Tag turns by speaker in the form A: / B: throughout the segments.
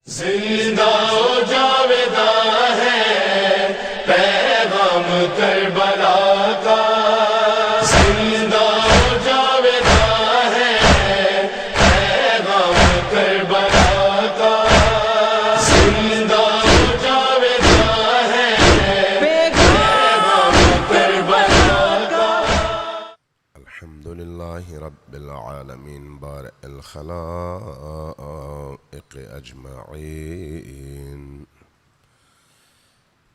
A: زندہ و جاویدہ ہے پیغام کربلا کا، زندہ و جاویدہ ہے پیغام کربلا کا، زندہ و جاویدہ ہے پیغام کربلا کا۔
B: الحمدللہ رب العالمین بارئ الخلائق اجمعین،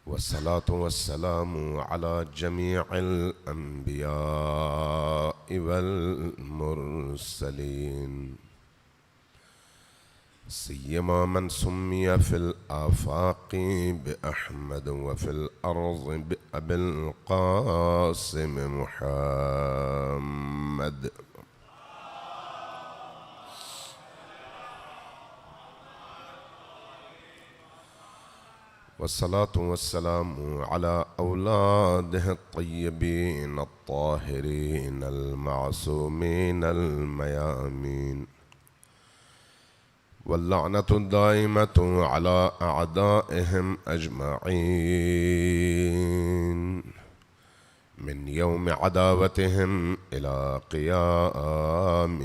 B: والصلاة والسلام على جميع الانبیاء والمرسلین، سیما من سمی فی الآفاق بأحمد وفی الارض بأبی القاسم محمد۔ والصلاة والسلام على أولاده الطيبين الطاهرين المعصومين الميامين، واللعنة الدائمة على أعدائهم أجمعين من يوم عداوتهم إلى قيام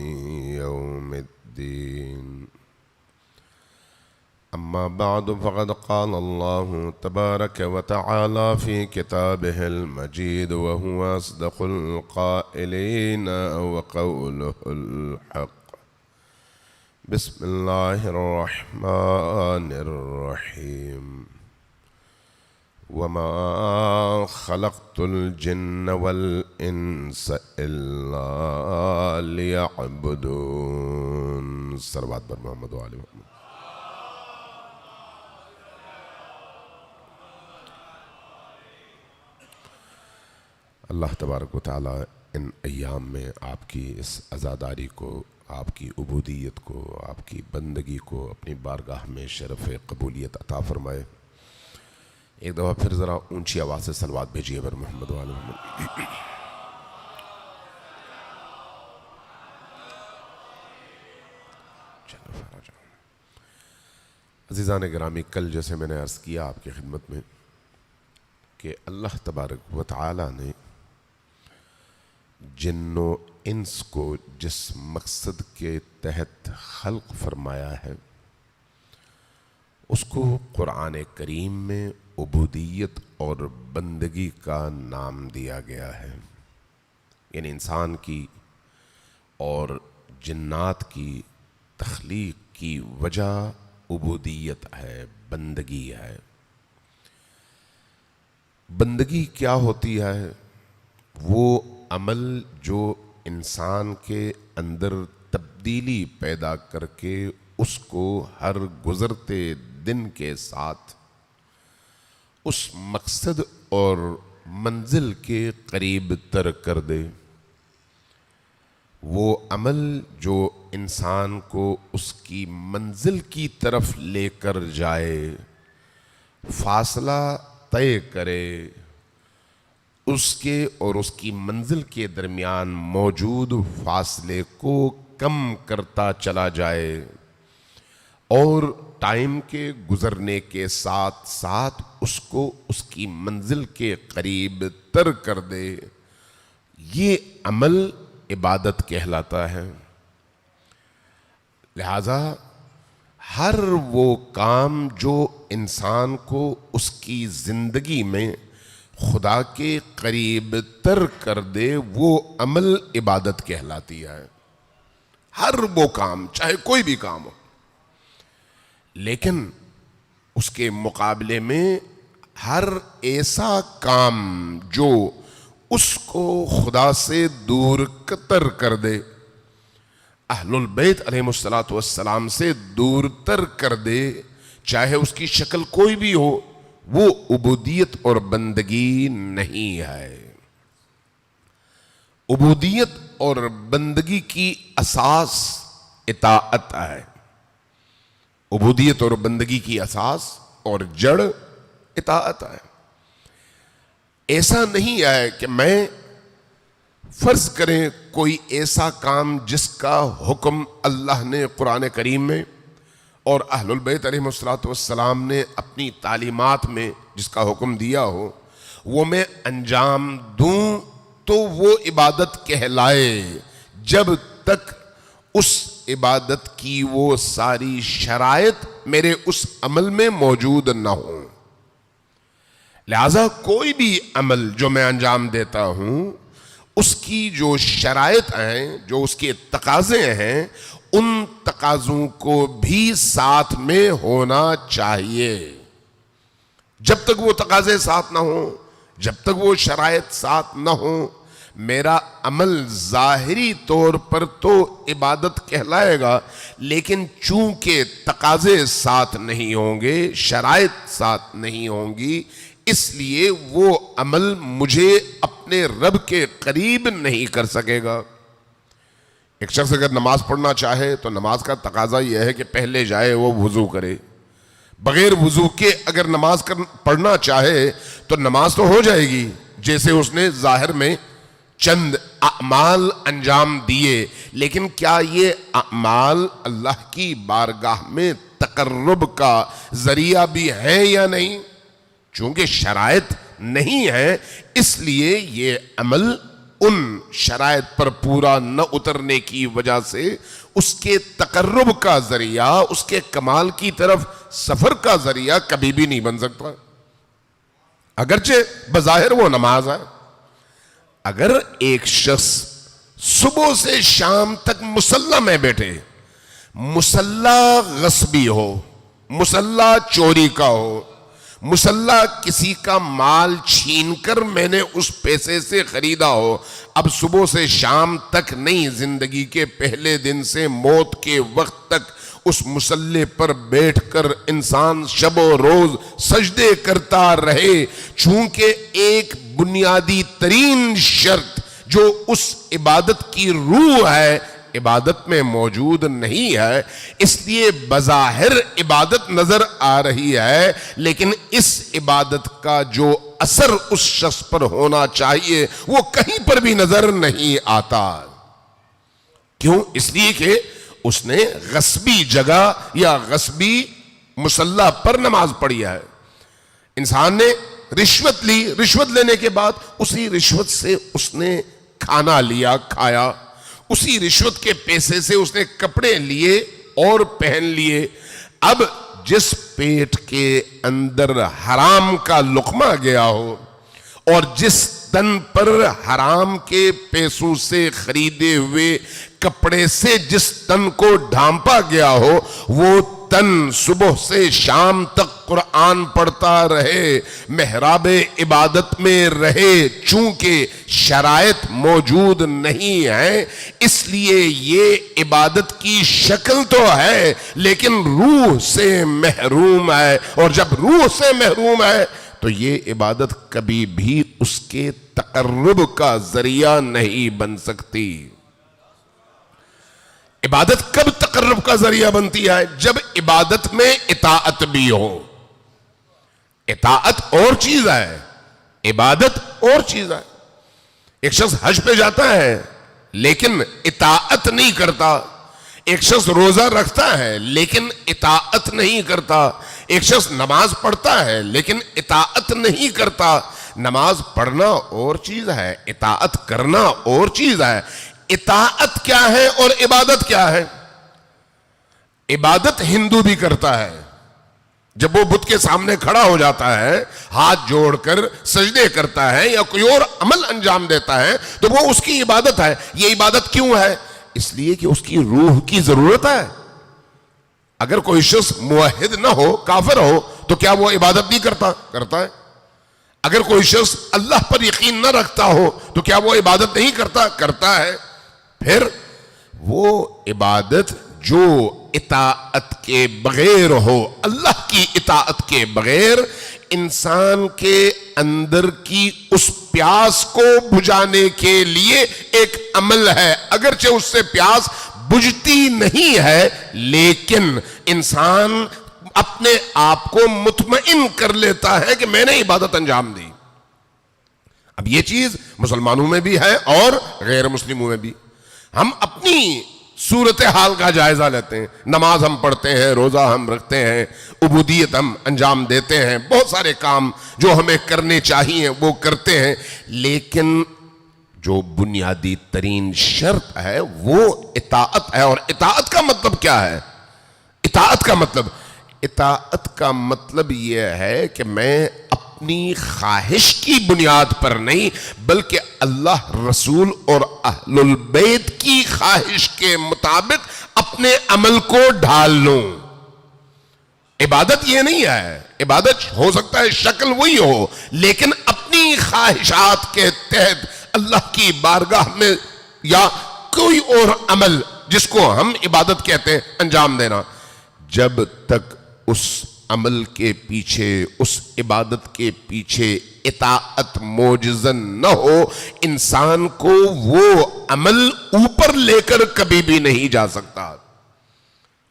B: يوم الدين. أما بعد، فقد قال الله تبارك وتعالى في كتابه المجيد وهو أصدق القائلين وقوله الحق: بسم الله الرحمن الرحيم، وما خلقت الجن والإنس إلا ليعبدون۔ صلوات بر محمد و آل محمد۔ اللہ تبارک و تعالیٰ ان ایام میں آپ کی اس عزاداری کو، آپ کی عبودیت کو، آپ کی بندگی کو اپنی بارگاہ میں شرف قبولیت عطا فرمائے۔ ایک دفعہ پھر ذرا اونچی آواز سے صلوات بھیجیے بر محمد و آل محمد۔ عزیزان گرامی، کل جیسے میں نے عرض کیا آپ کی خدمت میں کہ اللہ تبارک و تعالیٰ نے جن و انس کو جس مقصد کے تحت خلق فرمایا ہے اس کو قرآن کریم میں عبودیت اور بندگی کا نام دیا گیا ہے۔ یعنی انسان کی اور جنات کی تخلیق کی وجہ عبودیت ہے، بندگی ہے۔ بندگی کیا ہوتی ہے؟ وہ عمل جو انسان کے اندر تبدیلی پیدا کر کے اس کو ہر گزرتے دن کے ساتھ اس مقصد اور منزل کے قریب تر کر دے، وہ عمل جو انسان کو اس کی منزل کی طرف لے کر جائے، فاصلہ طے کرے، اس کے اور اس کی منزل کے درمیان موجود فاصلے کو کم کرتا چلا جائے اور ٹائم کے گزرنے کے ساتھ ساتھ اس کو اس کی منزل کے قریب تر کر دے، یہ عمل عبادت کہلاتا ہے۔ لہذا ہر وہ کام جو انسان کو اس کی زندگی میں خدا کے قریب تر کر دے، وہ عمل عبادت کہلاتی ہے۔ ہر وہ کام، چاہے کوئی بھی کام ہو، لیکن اس کے مقابلے میں ہر ایسا کام جو اس کو خدا سے دور تر کر دے، اہل البیت علیہ السلام سے دور تر کر دے، چاہے اس کی شکل کوئی بھی ہو، وہ عبودیت اور بندگی نہیں ہے۔ عبودیت اور بندگی کی اساس اطاعت ہے۔ عبودیت اور بندگی کی اساس اور جڑ اطاعت ہے۔ ایسا نہیں ہے کہ میں فرض کریں کوئی ایسا کام جس کا حکم اللہ نے قرآن کریم میں اور اہل البیت علیہ السلام نے اپنی تعلیمات میں جس کا حکم دیا ہو وہ میں انجام دوں تو وہ عبادت کہلائے جب تک اس عبادت کی وہ ساری شرائط میرے اس عمل میں موجود نہ ہوں. لہذا کوئی بھی عمل جو میں انجام دیتا ہوں اس کی جو شرائط ہیں, جو اس کے تقاضے ہیں, ان تقاضوں کو بھی ساتھ میں ہونا چاہیے. جب تک وہ تقاضے ساتھ نہ ہوں, جب تک وہ شرائط ساتھ نہ ہوں, میرا عمل ظاہری طور پر تو عبادت کہلائے گا, لیکن چونکہ تقاضے ساتھ نہیں ہوں گے, شرائط ساتھ نہیں ہوں گی, اس لیے وہ عمل مجھے اپنے رب کے قریب نہیں کر سکے گا. ایک شخص اگر نماز پڑھنا چاہے تو نماز کا تقاضا یہ ہے کہ پہلے جائے وہ وضو کرے. بغیر وضو کے اگر نماز پڑھنا چاہے تو نماز تو ہو جائے گی جیسے اس نے ظاہر میں چند اعمال انجام دیے, لیکن کیا یہ اعمال اللہ کی بارگاہ میں تقرب کا ذریعہ بھی ہے یا نہیں؟ چونکہ شرائط نہیں ہے اس لیے یہ عمل ان شرائط پر پورا نہ اترنے کی وجہ سے اس کے تقرب کا ذریعہ, اس کے کمال کی طرف سفر کا ذریعہ کبھی بھی نہیں بن سکتا, اگرچہ بظاہر وہ نماز ہے. اگر ایک شخص صبح سے شام تک مصلی میں بیٹھے, مصلی غصبی ہو, مصلی چوری کا ہو, مصلی کسی کا مال چھین کر میں نے اس پیسے سے خریدا ہو, اب صبح سے شام تک نہیں, زندگی کے پہلے دن سے موت کے وقت تک اس مصلی پر بیٹھ کر انسان شب و روز سجدے کرتا رہے, چونکہ ایک بنیادی ترین شرط جو اس عبادت کی روح ہے عبادت میں موجود نہیں ہے, اس لیے بظاہر عبادت نظر آ رہی ہے, لیکن اس عبادت کا جو اثر اس شخص پر ہونا چاہیے وہ کہیں پر بھی نظر نہیں آتا. کیوں؟ اس لیے کہ اس نے غصبی جگہ یا غصبی مصلی پر نماز پڑھی ہے. انسان نے رشوت لی, رشوت لینے کے بعد اسی رشوت سے اس نے کھانا لیا, کھایا, اسی رشوت کے پیسے سے اس نے کپڑے لیے اور پہن لیے. اب جس پیٹ کے اندر حرام کا لقمہ گیا ہو اور جس تن پر حرام کے پیسوں سے خریدے ہوئے کپڑے سے جس تن کو ڈھانپا گیا ہو, وہ تن صبح سے شام تک قرآن پڑھتا رہے, محراب عبادت میں رہے, چونکہ شرائط موجود نہیں ہیں اس لیے یہ عبادت کی شکل تو ہے لیکن روح سے محروم ہے, اور جب روح سے محروم ہے تو یہ عبادت کبھی بھی اس کے تقرب کا ذریعہ نہیں بن سکتی. عبادت کب تقرب کا ذریعہ بنتی ہے؟ جب عبادت میں اطاعت بھی ہو. اطاعت اور چیز ہے, عبادت اور چیز ہے. ایک شخص حج پہ جاتا ہے لیکن اطاعت نہیں کرتا, ایک شخص روزہ رکھتا ہے لیکن اطاعت نہیں کرتا, ایک شخص نماز پڑھتا ہے لیکن اطاعت نہیں کرتا. نماز پڑھنا اور چیز ہے, اطاعت کرنا اور چیز ہے. اطاعت کیا ہے اور عبادت کیا ہے؟ عبادت ہندو بھی کرتا ہے, جب وہ بت کے سامنے کھڑا ہو جاتا ہے, ہاتھ جوڑ کر سجدے کرتا ہے یا کوئی اور عمل انجام دیتا ہے تو وہ اس کی عبادت ہے. یہ عبادت کیوں ہے؟ اس لیے کہ اس کی روح کی ضرورت ہے. اگر کوئی شخص موحد نہ ہو, کافر ہو, تو کیا وہ عبادت نہیں کرتا؟ کرتا ہے. اگر کوئی شخص اللہ پر یقین نہ رکھتا ہو تو کیا وہ عبادت نہیں کرتا؟ کرتا ہے. پھر وہ عبادت جو اطاعت کے بغیر ہو, اللہ کی اطاعت کے بغیر, انسان کے اندر کی اس پیاس کو بجھانے کے لیے ایک عمل ہے. اگرچہ اس سے پیاس بجھتی نہیں ہے لیکن انسان اپنے آپ کو مطمئن کر لیتا ہے کہ میں نے عبادت انجام دی. اب یہ چیز مسلمانوں میں بھی ہے اور غیر مسلموں میں بھی. ہم اپنی صورتحال کا جائزہ لیتے ہیں. نماز ہم پڑھتے ہیں, روزہ ہم رکھتے ہیں, عبودیت ہم انجام دیتے ہیں, بہت سارے کام جو ہمیں کرنے چاہیے وہ کرتے ہیں, لیکن جو بنیادی ترین شرط ہے وہ اطاعت ہے. اور اطاعت کا مطلب کیا ہے؟ اطاعت کا مطلب یہ ہے کہ میں اپنی خواہش کی بنیاد پر نہیں بلکہ اللہ, رسول اور اہل البیت کی خواہش کے مطابق اپنے عمل کو ڈھال لوں. عبادت یہ نہیں ہے. عبادت ہو سکتا ہے شکل وہی ہو, لیکن اپنی خواہشات کے تحت اللہ کی بارگاہ میں یا کوئی اور عمل جس کو ہم عبادت کہتے ہیں انجام دینا, جب تک اس عمل کے پیچھے, اس عبادت کے پیچھے اطاعت موجزن نہ ہو, انسان کو وہ عمل اوپر لے کر کبھی بھی نہیں جا سکتا.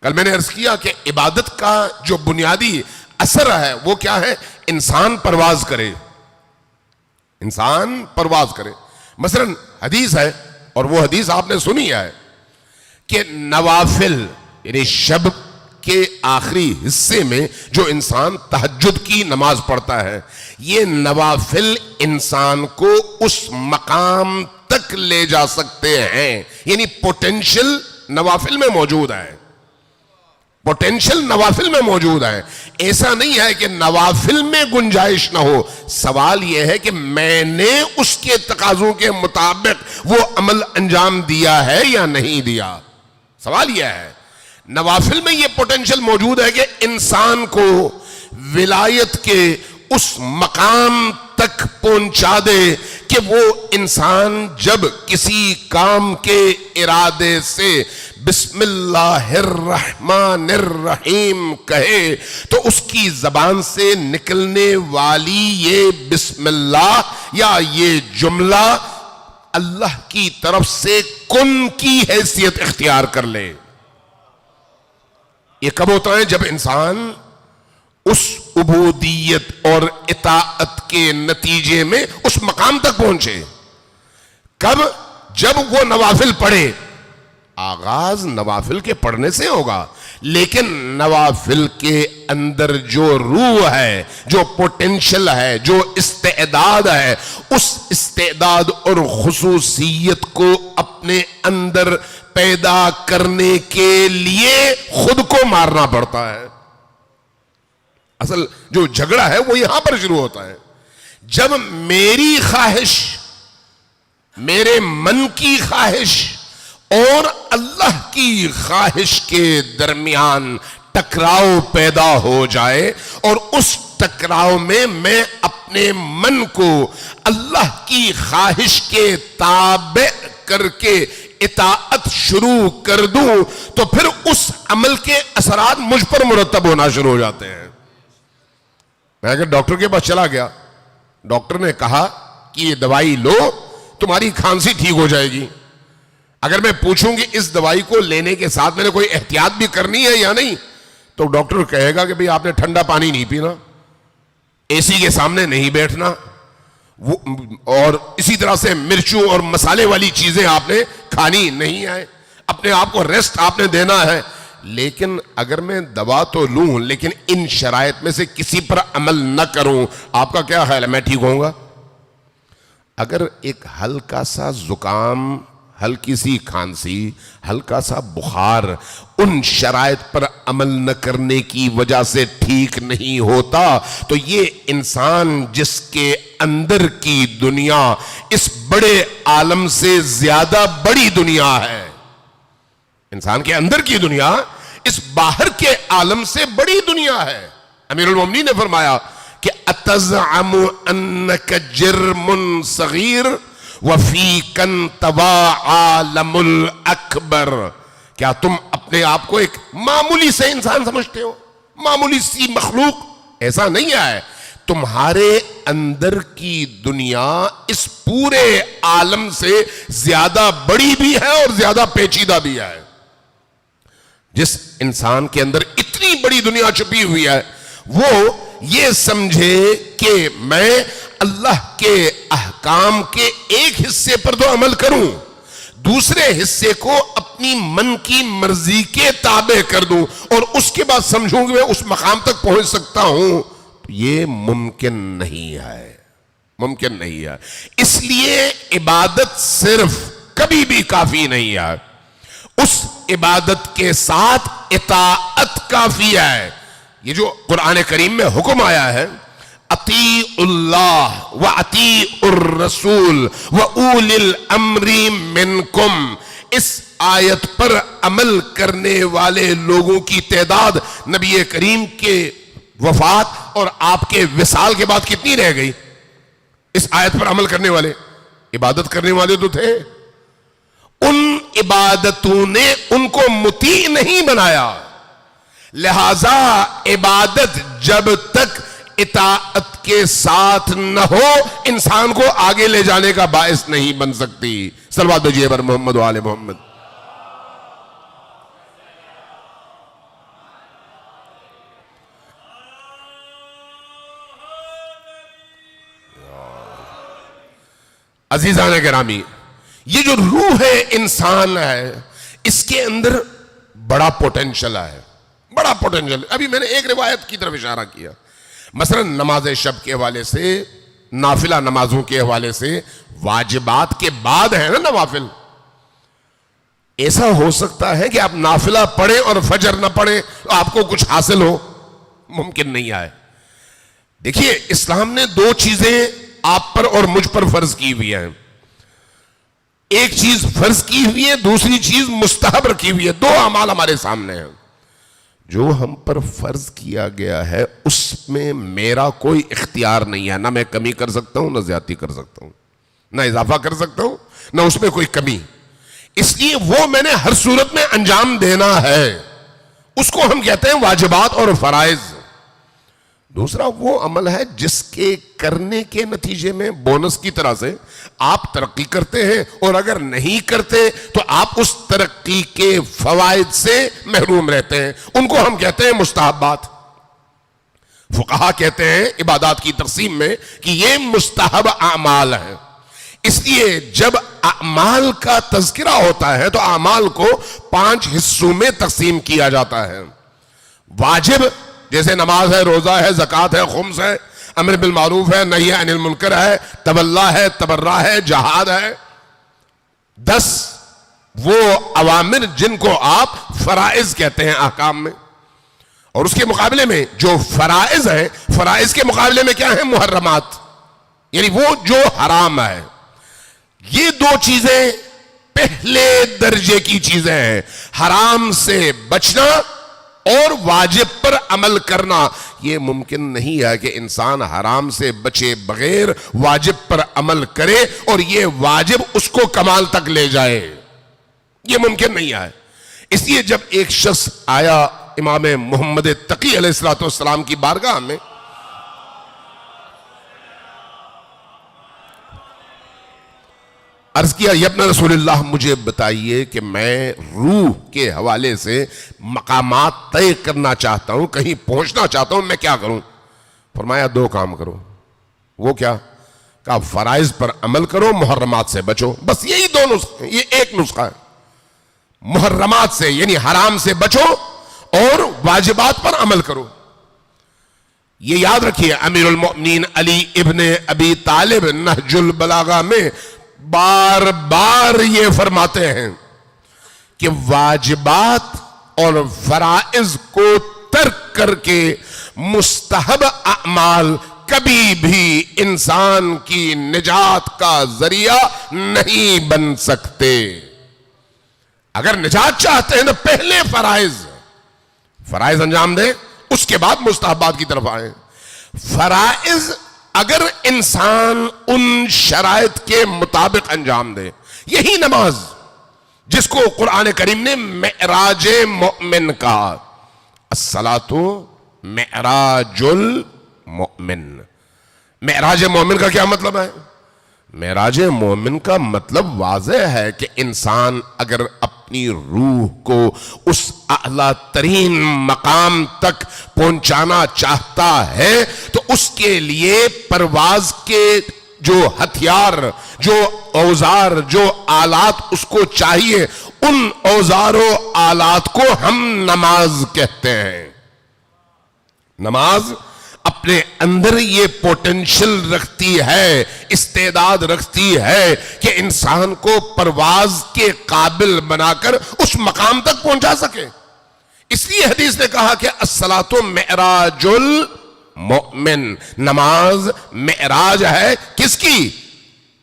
B: کل میں نے عرض کیا کہ عبادت کا جو بنیادی اثر ہے وہ کیا ہے؟ انسان پرواز کرے. مثلا حدیث ہے, اور وہ حدیث آپ نے سنی ہے کہ نوافل یعنی شب کے آخری حصے میں جو انسان تہجد کی نماز پڑھتا ہے, یہ نوافل انسان کو اس مقام تک لے جا سکتے ہیں. یعنی پوٹینشل نوافل میں موجود ہے. ایسا نہیں ہے کہ نوافل میں گنجائش نہ ہو. سوال یہ ہے کہ میں نے اس کے تقاضوں کے مطابق وہ عمل انجام دیا ہے یا نہیں دیا. سوال یہ ہے. نوافل میں یہ پوٹینشل موجود ہے کہ انسان کو ولایت کے اس مقام تک پہنچا دے کہ وہ انسان جب کسی کام کے ارادے سے بسم اللہ الرحمن الرحیم کہے تو اس کی زبان سے نکلنے والی یہ بسم اللہ یا یہ جملہ اللہ کی طرف سے کن کی حیثیت اختیار کر لے. یہ کب ہوتا ہے؟ جب انسان اس عبودیت اور اطاعت کے نتیجے میں اس مقام تک پہنچے. کب؟ جب وہ نوافل پڑھے. آغاز نوافل کے پڑھنے سے ہوگا, لیکن نوافل کے اندر جو روح ہے, جو پوٹینشل ہے, جو استعداد ہے, اس استعداد اور خصوصیت کو اپنے اندر پیدا کرنے کے لیے خود کو مارنا پڑتا ہے. اصل جو جھگڑا ہے وہ یہاں پر شروع ہوتا ہے. جب میری خواہش, میرے من کی خواہش اور اللہ کی خواہش کے درمیان ٹکراؤ پیدا ہو جائے, اور اس ٹکراؤ میں میں اپنے من کو اللہ کی خواہش کے تابع کر کے اطاعت شروع کر دوں, تو پھر اس عمل کے اثرات مجھ پر مرتب ہونا شروع ہو جاتے ہیں. میں اگر ڈاکٹر کے پاس چلا گیا, ڈاکٹر نے کہا کہ یہ دوائی لو تمہاری کھانسی ٹھیک ہو جائے گی. اگر میں پوچھوں کہ اس دوائی کو لینے کے ساتھ میں نے کوئی احتیاط بھی کرنی ہے یا نہیں, تو ڈاکٹر کہے گا کہ بھئی آپ نے ٹھنڈا پانی نہیں پینا, اے سی کے سامنے نہیں بیٹھنا, اور اسی طرح سے مرچوں اور مسالے والی چیزیں آپ نے کھانی نہیں ہے, اپنے آپ کو ریسٹ آپ نے دینا ہے. لیکن اگر میں دوا تو لوں لیکن ان شرائط میں سے کسی پر عمل نہ کروں, آپ کا کیا خیال ہے میں ٹھیک ہوں گا؟ اگر ایک ہلکا سا زکام, ہلکی سی کھانسی, ہلکا سا بخار ان شرائط پر عمل نہ کرنے کی وجہ سے ٹھیک نہیں ہوتا, تو یہ انسان جس کے اندر کی دنیا اس بڑے عالم سے زیادہ بڑی دنیا ہے, انسان کے اندر کی دنیا اس باہر کے عالم سے بڑی دنیا ہے. امیر المومنین نے فرمایا کہ اتزعم انک جرم صغیر وفیک انطوی عالم الاکبر. کیا تم اپنے آپ کو ایک معمولی سے انسان سمجھتے ہو, معمولی سی مخلوق؟ ایسا نہیں ہے. تمہارے اندر کی دنیا اس پورے عالم سے زیادہ بڑی بھی ہے اور زیادہ پیچیدہ بھی ہے. جس انسان کے اندر اتنی بڑی دنیا چھپی ہوئی ہے, وہ یہ سمجھے کہ میں اللہ کے احکام کے ایک حصے پر تو عمل کروں, دوسرے حصے کو اپنے اپنی من کی مرضی کے تابع کر دوں اور اس کے بعد سمجھوں کہ میں اس مقام تک پہنچ سکتا ہوں، تو یہ ممکن نہیں ہے، ممکن نہیں ہے۔ اس لیے عبادت صرف کبھی بھی کافی نہیں ہے، اس عبادت کے ساتھ اطاعت کافی ہے۔ یہ جو قرآن کریم میں حکم آیا ہے، اطیعوا اللہ و اطیعوا الرسول و اولی الامر منکم، اس آیت پر عمل کرنے والے لوگوں کی تعداد نبی کریم کے وفات اور آپ کے وصال کے بعد کتنی رہ گئی؟ اس آیت پر عمل کرنے والے، عبادت کرنے والے تو تھے، ان عبادتوں نے ان کو مطیع نہیں بنایا، لہذا عبادت جب تک اطاعت کے ساتھ نہ ہو انسان کو آگے لے جانے کا باعث نہیں بن سکتی۔ صلوات بھیجیے بر محمد و آل محمد۔ عزیزان گرامی، یہ جو روح انسان ہے اس کے اندر بڑا پوٹینشل ہے، بڑا پوٹینشل۔ ابھی میں نے ایک روایت کی طرف اشارہ کیا، مثلا نماز شب کے حوالے سے، نافلہ نمازوں کے حوالے سے، واجبات کے بعد ہے نا نوافل۔ ایسا ہو سکتا ہے کہ آپ نافلہ پڑھیں اور فجر نہ پڑھیں تو آپ کو کچھ حاصل ہو؟ ممکن نہیں ہے۔ دیکھیے اسلام نے دو چیزیں آپ پر اور مجھ پر فرض کی ہوئی ہیں، ایک چیز فرض کی ہوئی ہے، دوسری چیز مستحب رکھی ہوئی ہے۔ دو اعمال ہمارے سامنے ہیں۔ جو ہم پر فرض کیا گیا ہے اس میں میرا کوئی اختیار نہیں ہے، نہ میں کمی کر سکتا ہوں، نہ زیادتی کر سکتا ہوں، نہ اضافہ کر سکتا ہوں، نہ اس میں کوئی کمی۔ اس لیے وہ میں نے ہر صورت میں انجام دینا ہے، اس کو ہم کہتے ہیں واجبات اور فرائض۔ دوسرا وہ عمل ہے جس کے کرنے کے نتیجے میں بونس کی طرح سے آپ ترقی کرتے ہیں، اور اگر نہیں کرتے تو آپ اس ترقی کے فوائد سے محروم رہتے ہیں، ان کو ہم کہتے ہیں مستحبات۔ فقہا کہتے ہیں عبادات کی تقسیم میں کہ یہ مستحب اعمال ہیں۔ اس لیے جب اعمال کا تذکرہ ہوتا ہے تو اعمال کو 5 حصوں میں تقسیم کیا جاتا ہے۔ واجب جیسے نماز ہے، روزہ ہے، زکوٰۃ ہے، خمس ہے، امر بالمعروف ہے، نہی عن المنکر ہے، تولّیٰ ہے، تبرع ہے، جہاد ہے۔ 10 وہ اوامر جن کو آپ فرائض کہتے ہیں احکام میں، اور اس کے مقابلے میں جو فرائض ہیں، فرائض کے مقابلے میں کیا ہیں؟ محرمات، یعنی وہ جو حرام ہے۔ یہ دو چیزیں پہلے درجے کی چیزیں ہیں، حرام سے بچنا اور واجب پر عمل کرنا۔ یہ ممکن نہیں ہے کہ انسان حرام سے بچے بغیر واجب پر عمل کرے اور یہ واجب اس کو کمال تک لے جائے، یہ ممکن نہیں ہے۔ اس لیے جب ایک شخص آیا امام محمد تقی علیہ السلام کی بارگاہ میں، عرض کیا یا ابن رسول اللہ مجھے بتائیے کہ میں روح کے حوالے سے مقامات طے کرنا چاہتا ہوں، کہیں پہنچنا چاہتا ہوں، میں کیا کروں؟ فرمایا 2 کام کرو۔ وہ کیا؟ کہا فرائض پر عمل کرو، محرمات سے بچو۔ بس یہی 2 نسخے، یہ ایک نسخہ ہے۔ محرمات سے یعنی حرام سے بچو اور واجبات پر عمل کرو۔ یہ یاد رکھیے امیر المؤمنین علی ابن ابی طالب نہج البلاغہ میں بار بار یہ فرماتے ہیں کہ واجبات اور فرائض کو ترک کر کے مستحب اعمال کبھی بھی انسان کی نجات کا ذریعہ نہیں بن سکتے۔ اگر نجات چاہتے ہیں تو پہلے فرائض انجام دیں، اس کے بعد مستحبات کی طرف آئیں۔ فرائض اگر انسان ان شرائط کے مطابق انجام دے، یہی نماز جس کو قرآن کریم نے معراج مومن کہا، الصلاۃ معراج المؤمن۔ معراج مومن کا کیا مطلب ہے؟ معراج مومن کا مطلب واضح ہے کہ انسان اگر اپنی روح کو اس اعلیٰ ترین مقام تک پہنچانا چاہتا ہے تو اس کے لیے پرواز کے جو ہتھیار، جو اوزار، جو آلات اس کو چاہیے، ان اوزار و آلات کو ہم نماز کہتے ہیں. نماز اپنے اندر یہ پوٹینشل رکھتی ہے, استعداد رکھتی ہے کہ انسان کو پرواز کے قابل بنا کر اس مقام تک پہنچا سکے. اس لیے حدیث نے کہا کہ الصلاۃ معراج المؤمن, نماز معراج ہے کس کی؟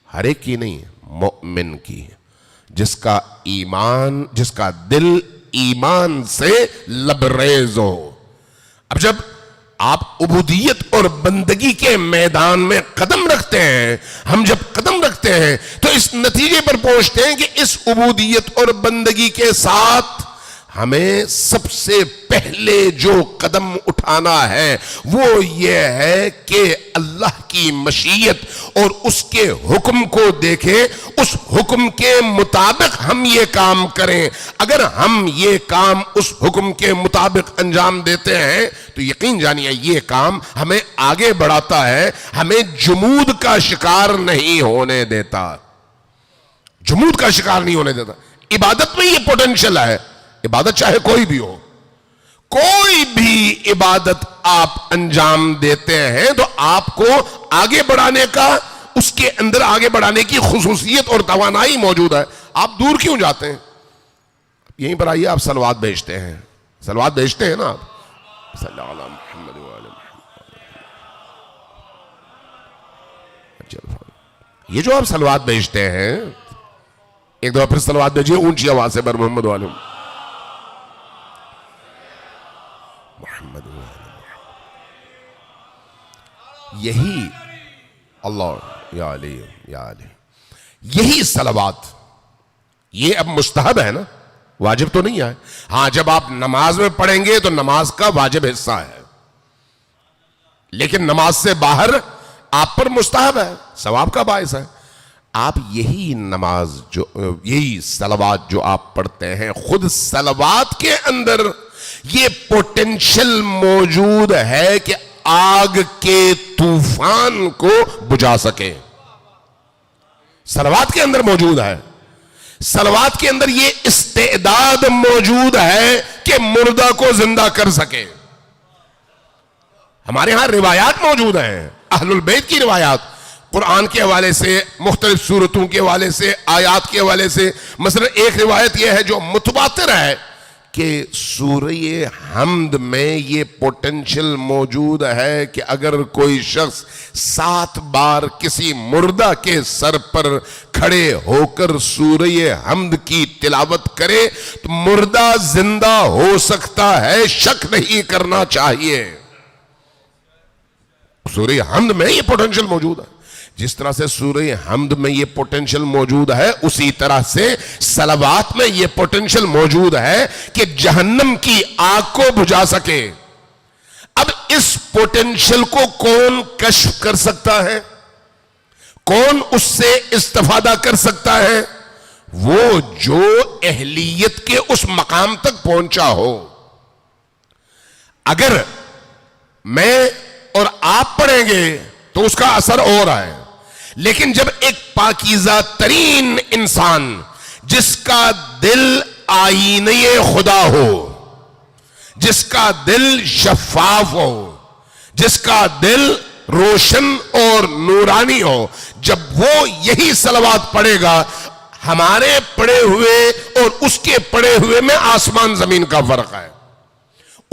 B: ہر ایک کی نہیں, مومن کی, جس کا ایمان, جس کا دل ایمان سے لبریز ہو. اب جب آپ عبودیت اور بندگی کے میدان میں قدم رکھتے ہیں, ہم جب قدم رکھتے ہیں تو اس نتیجے پر پہنچتے ہیں کہ اس عبودیت اور بندگی کے ساتھ ہمیں سب سے پہلے جو قدم اٹھانا ہے وہ یہ ہے کہ اللہ کی مشیت اور اس کے حکم کو دیکھیں, اس حکم کے مطابق ہم یہ کام کریں. اگر ہم یہ کام اس حکم کے مطابق انجام دیتے ہیں تو یقین جانیے یہ کام ہمیں آگے بڑھاتا ہے, ہمیں جمود کا شکار نہیں ہونے دیتا, جمود کا شکار نہیں ہونے دیتا. عبادت میں یہ پوٹینشل ہے, عبادت چاہے کوئی بھی ہو, کوئی بھی عبادت آپ انجام دیتے ہیں تو آپ کو آگے بڑھانے کا, اس کے اندر آگے بڑھانے کی خصوصیت اور توانائی موجود ہے. آپ دور کیوں جاتے ہیں؟ یہیں پر آئیے, آپ صلوات بھیجتے ہیں, صلوات بھیجتے ہیں نا آپ, صلی اللہ علیہ محمد وآلہ محمد. یہ جو آپ صلوات بھیجتے ہیں, ایک دفعہ پھر صلوات بھیجیے اونچی آواز سے بر محمد وآلہ محمد. یہی اللہ یا علی یا علی, یہی صلوات, یہ اب مستحب ہے نا, واجب تو نہیں ہے. ہاں جب آپ نماز میں پڑھیں گے تو نماز کا واجب حصہ ہے, لیکن نماز سے باہر آپ پر مستحب ہے, ثواب کا باعث ہے. آپ یہی نماز جو, یہی صلوات جو آپ پڑھتے ہیں, خود صلوات کے اندر یہ پوٹینشل موجود ہے کہ آگ کے طوفان کو بجھا سکے. صلوات کے اندر موجود ہے, صلوات کے اندر یہ استعداد موجود ہے کہ مردہ کو زندہ کر سکے. ہمارے ہاں روایات موجود ہیں, اہل البیت کی روایات, قرآن کے حوالے سے, مختلف سورتوں کے حوالے سے, آیات کے حوالے سے. مثلا ایک روایت یہ ہے جو متواتر ہے کہ سورہ حمد میں یہ پوٹینشل موجود ہے کہ اگر کوئی شخص 7 بار کسی مردہ کے سر پر کھڑے ہو کر سورہ حمد کی تلاوت کرے تو مردہ زندہ ہو سکتا ہے, شک نہیں کرنا چاہیے. سورہ حمد میں یہ پوٹینشل موجود ہے. جس طرح سے سورہ حمد میں یہ پوٹینشل موجود ہے, اسی طرح سے صلوات میں یہ پوٹینشل موجود ہے کہ جہنم کی آگ کو بجھا سکے. اب اس پوٹینشل کو کون کشف کر سکتا ہے, کون اس سے استفادہ کر سکتا ہے؟ وہ جو اہلیت کے اس مقام تک پہنچا ہو. اگر میں اور آپ پڑھیں گے تو اس کا اثر اور ہے, لیکن جب ایک پاکیزہ ترین انسان جس کا دل آئینہ خدا ہو, جس کا دل شفاف ہو, جس کا دل روشن اور نورانی ہو, جب وہ یہی صلوات پڑھے گا, ہمارے پڑھے ہوئے اور اس کے پڑھے ہوئے میں آسمان زمین کا فرق ہے.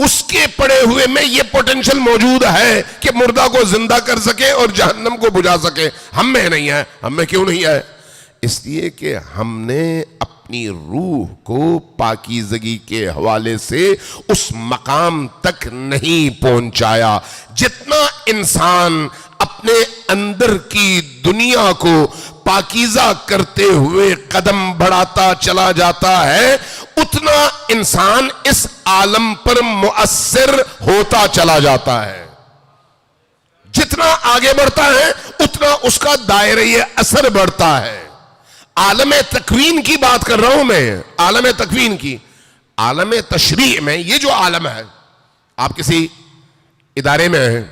B: اس کے پڑے ہوئے میں یہ پوٹینشل موجود ہے کہ مردہ کو زندہ کر سکے اور جہنم کو بجھا سکے. ہم میں نہیں ہے. ہم میں کیوں نہیں ہے؟ اس لیے کہ ہم نے اپنی روح کو پاکیزگی کے حوالے سے اس مقام تک نہیں پہنچایا. جتنا انسان اپنے اندر کی دنیا کو پاکیزہ کرتے ہوئے قدم بڑھاتا چلا جاتا ہے, اتنا انسان اس عالم پر مؤثر ہوتا چلا جاتا ہے. جتنا آگے بڑھتا ہے اتنا اس کا دائرہ اثر بڑھتا ہے. عالم تکوین کی بات کر رہا ہوں میں, عالم تکوین کی. عالم تشریع میں یہ جو عالم ہے, آپ کسی ادارے میں ہیں,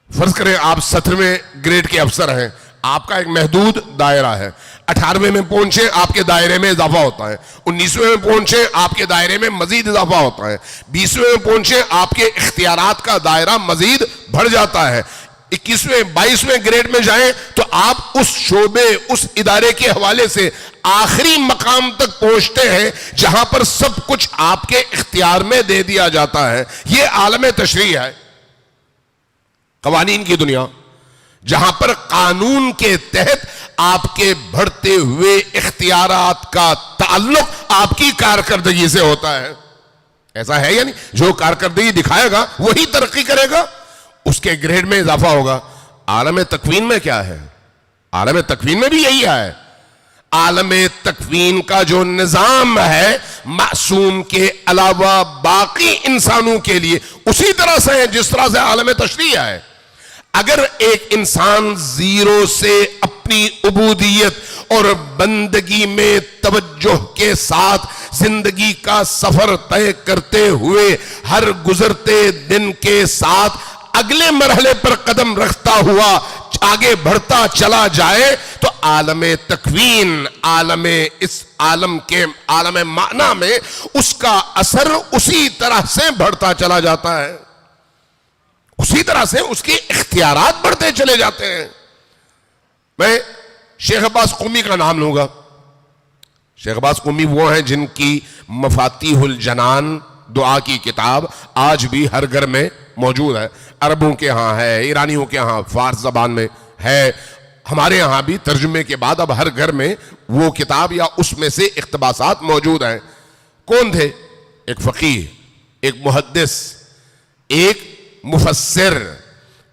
B: فرض کریں آپ 17ویں گریڈ کے افسر ہیں, آپ کا ایک محدود دائرہ ہے. 18ویں میں پہنچے آپ کے دائرے میں اضافہ ہوتا ہے, 19ویں میں پہنچے آپ کے دائرے میں مزید اضافہ ہوتا ہے, 20ویں میں پہنچے آپ کے اختیارات کا دائرہ مزید بڑھ جاتا ہے, 21ویں 22ویں گریڈ میں جائیں تو آپ اس شعبے اس ادارے کے حوالے سے آخری مقام تک پہنچتے ہیں جہاں پر سب کچھ آپ کے اختیار میں دے دیا جاتا ہے. یہ عالم تشریع ہے, قوانین کی دنیا, جہاں پر قانون کے تحت آپ کے بڑھتے ہوئے اختیارات کا تعلق آپ کی کارکردگی سے ہوتا ہے. ایسا ہے یا نہیں؟ جو کارکردگی دکھائے گا وہی ترقی کرے گا, اس کے گریڈ میں اضافہ ہوگا. عالم تکوین میں کیا ہے؟ عالم تکوین میں بھی یہی ہے. عالم تکوین کا جو نظام ہے معصوم کے علاوہ باقی انسانوں کے لیے اسی طرح سے ہے جس طرح سے عالم تشریع ہے. اگر ایک انسان زیرو سے اپنی عبودیت اور بندگی میں توجہ کے ساتھ زندگی کا سفر طے کرتے ہوئے ہر گزرتے دن کے ساتھ اگلے مرحلے پر قدم رکھتا ہوا آگے بڑھتا چلا جائے تو عالم تکوین, اس عالم کے عالم معنی میں اس کا اثر اسی طرح سے بڑھتا چلا جاتا ہے, اسی طرح سے اس کے اختیارات بڑھتے چلے جاتے ہیں. میں شیخ عباس قمی کا نام لوں گا. شیخ عباس قمی وہ ہیں جن کی مفاتیح الجنان دعا کی کتاب آج بھی ہر گھر میں موجود ہے. عربوں کے ہاں ہے, ایرانیوں کے ہاں فارس زبان میں ہے, ہمارے ہاں بھی ترجمے کے بعد اب ہر گھر میں وہ کتاب یا اس میں سے اقتباسات موجود ہیں. کون تھے؟ ایک فقیہ, ایک محدث, ایک مفسر.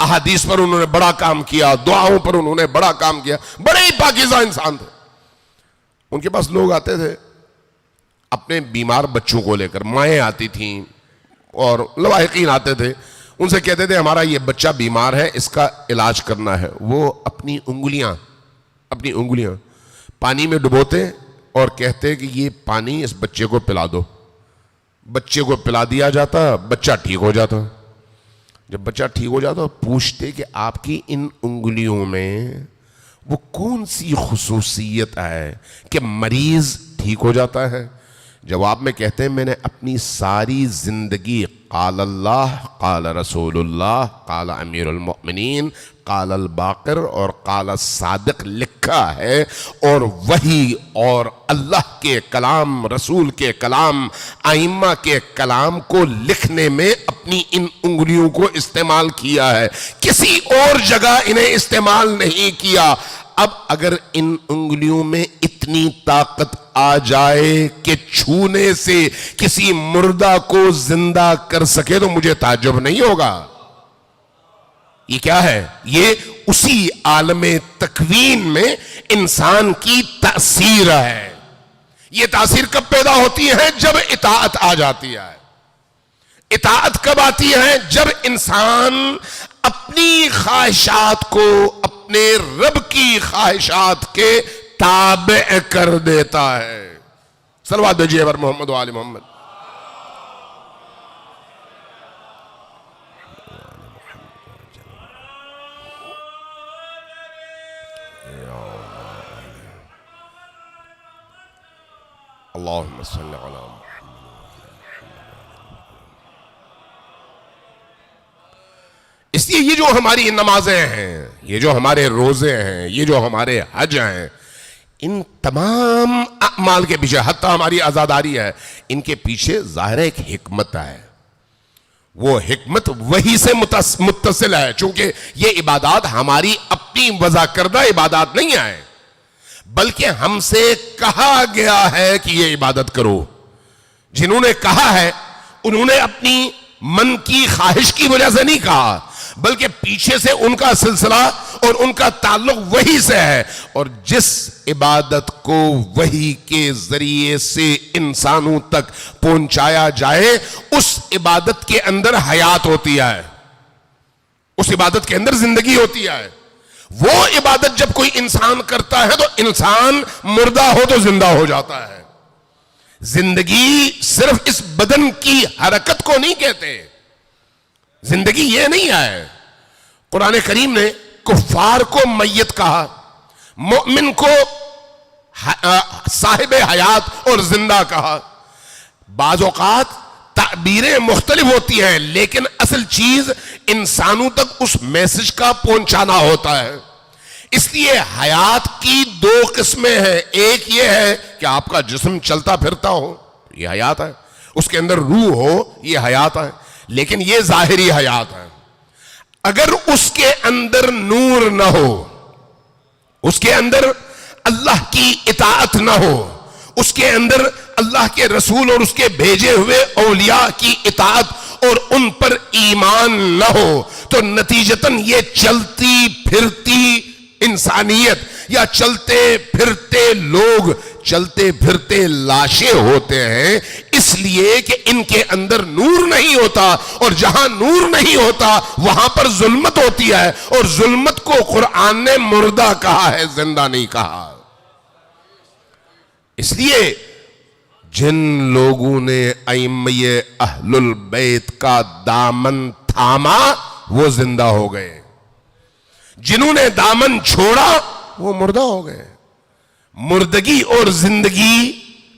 B: احادیث پر انہوں نے بڑا کام کیا, دعاؤں پر انہوں نے بڑا کام کیا, بڑے ہی پاکیزہ انسان تھے. ان کے پاس لوگ آتے تھے اپنے بیمار بچوں کو لے کر, مائیں آتی تھیں اور لواحقین آتے تھے, ان سے کہتے تھے ہمارا یہ بچہ بیمار ہے, اس کا علاج کرنا ہے. وہ اپنی انگلیاں پانی میں ڈبوتے اور کہتے کہ یہ پانی اس بچے کو پلا دو. بچے کو پلا دیا جاتا, بچہ ٹھیک ہو جاتا. جب بچہ ٹھیک ہو جاتا پوچھتے کہ آپ کی ان انگلیوں میں وہ کون سی خصوصیت ہے کہ مریض ٹھیک ہو جاتا ہے؟ جواب میں کہتے ہیں میں نے اپنی ساری زندگی قال اللہ, قال رسول اللہ, قال امیر المؤمنین, قال الباقر اور قال الصادق لکھا ہے, اور وہی اور اللہ کے کلام, رسول کے کلام, ائمہ کے کلام کو لکھنے میں اپنی ان انگلیوں کو استعمال کیا ہے, کسی اور جگہ انہیں استعمال نہیں کیا. اب اگر ان انگلیوں میں اتنی طاقت آ جائے کہ چھونے سے کسی مردہ کو زندہ کر سکے تو مجھے تعجب نہیں ہوگا. یہ کیا ہے؟ یہ اسی عالم تکوین میں انسان کی تاثیر ہے. یہ تاثیر کب پیدا ہوتی ہے؟ جب اطاعت آ جاتی ہے. اطاعت کب آتی ہے؟ جب انسان اپنی خواہشات کو اپنے رب کی خواہشات کے تابع کر دیتا ہے. صلوات بھیجیے بر محمد و آل محمد. اللہم صلی علی محمد. اس لیے یہ جو ہماری نمازیں ہیں, یہ جو ہمارے روزے ہیں, یہ جو ہمارے حج ہیں, ان تمام اعمال کے پیچھے, حتیٰ ہماری عزاداری ہے, ان کے پیچھے ظاہر ایک حکمت ہے. وہ حکمت وہی سے متصل ہے, چونکہ یہ عبادات ہماری اپنی وضع کردہ عبادات نہیں ہیں, بلکہ ہم سے کہا گیا ہے کہ یہ عبادت کرو. جنہوں نے کہا ہے انہوں نے اپنی من کی خواہش کی وجہ سے نہیں کہا, بلکہ پیچھے سے ان کا سلسلہ اور ان کا تعلق وحی سے ہے. اور جس عبادت کو وحی کے ذریعے سے انسانوں تک پہنچایا جائے اس عبادت کے اندر حیات ہوتی ہے, اس عبادت کے اندر زندگی ہوتی ہے. وہ عبادت جب کوئی انسان کرتا ہے تو انسان مردہ ہو تو زندہ ہو جاتا ہے. زندگی صرف اس بدن کی حرکت کو نہیں کہتے, زندگی یہ نہیں ہے. قرآن کریم نے کفار کو میت کہا, مومن کو صاحب حیات اور زندہ کہا. بعض اوقات تعبیریں مختلف ہوتی ہیں لیکن اصل چیز انسانوں تک اس میسج کا پہنچانا ہوتا ہے. اس لیے حیات کی دو قسمیں ہیں. ایک یہ ہے کہ آپ کا جسم چلتا پھرتا ہو، یہ حیات ہے. اس کے اندر روح ہو، یہ حیات ہے. لیکن یہ ظاہری حیات ہے. اگر اس کے اندر نور نہ ہو، اس کے اندر اللہ کی اطاعت نہ ہو، اس کے اندر اللہ کے رسول اور اس کے بھیجے ہوئے اولیاء کی اطاعت اور ان پر ایمان نہ ہو، تو نتیجتاً یہ چلتی پھرتی انسانیت یا چلتے پھرتے لوگ، چلتے پھرتے لاشیں ہوتے ہیں. اس لیے کہ ان کے اندر نور نہیں ہوتا، اور جہاں نور نہیں ہوتا وہاں پر ظلمت ہوتی ہے، اور ظلمت کو قرآن نے مردہ کہا ہے، زندہ نہیں کہا. اس لیے جن لوگوں نے ائمہ اہل البیت کا دامن تھاما وہ زندہ ہو گئے، جنہوں نے دامن چھوڑا وہ مردہ ہو گئے. مردگی اور زندگی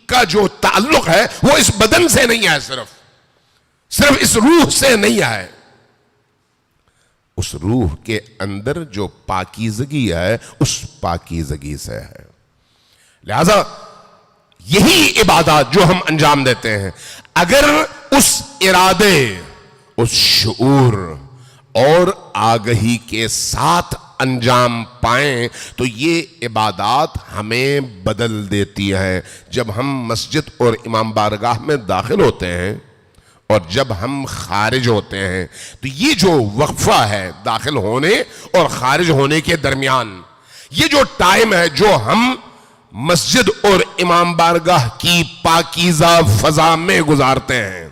B: کا جو تعلق ہے وہ اس بدن سے نہیں ہے، صرف اس روح سے نہیں ہے. اس روح کے اندر جو پاکیزگی ہے اس پاکیزگی سے ہے. لہذا یہی عبادات جو ہم انجام دیتے ہیں اگر اس ارادے، اس شعور اور آگہی کے ساتھ انجام پائیں تو یہ عبادات ہمیں بدل دیتی ہیں. جب ہم مسجد اور امام بارگاہ میں داخل ہوتے ہیں اور جب ہم خارج ہوتے ہیں تو یہ جو وقفہ ہے داخل ہونے اور خارج ہونے کے درمیان، یہ جو ٹائم ہے جو ہم مسجد اور امام بارگاہ کی پاکیزہ فضا میں گزارتے ہیں،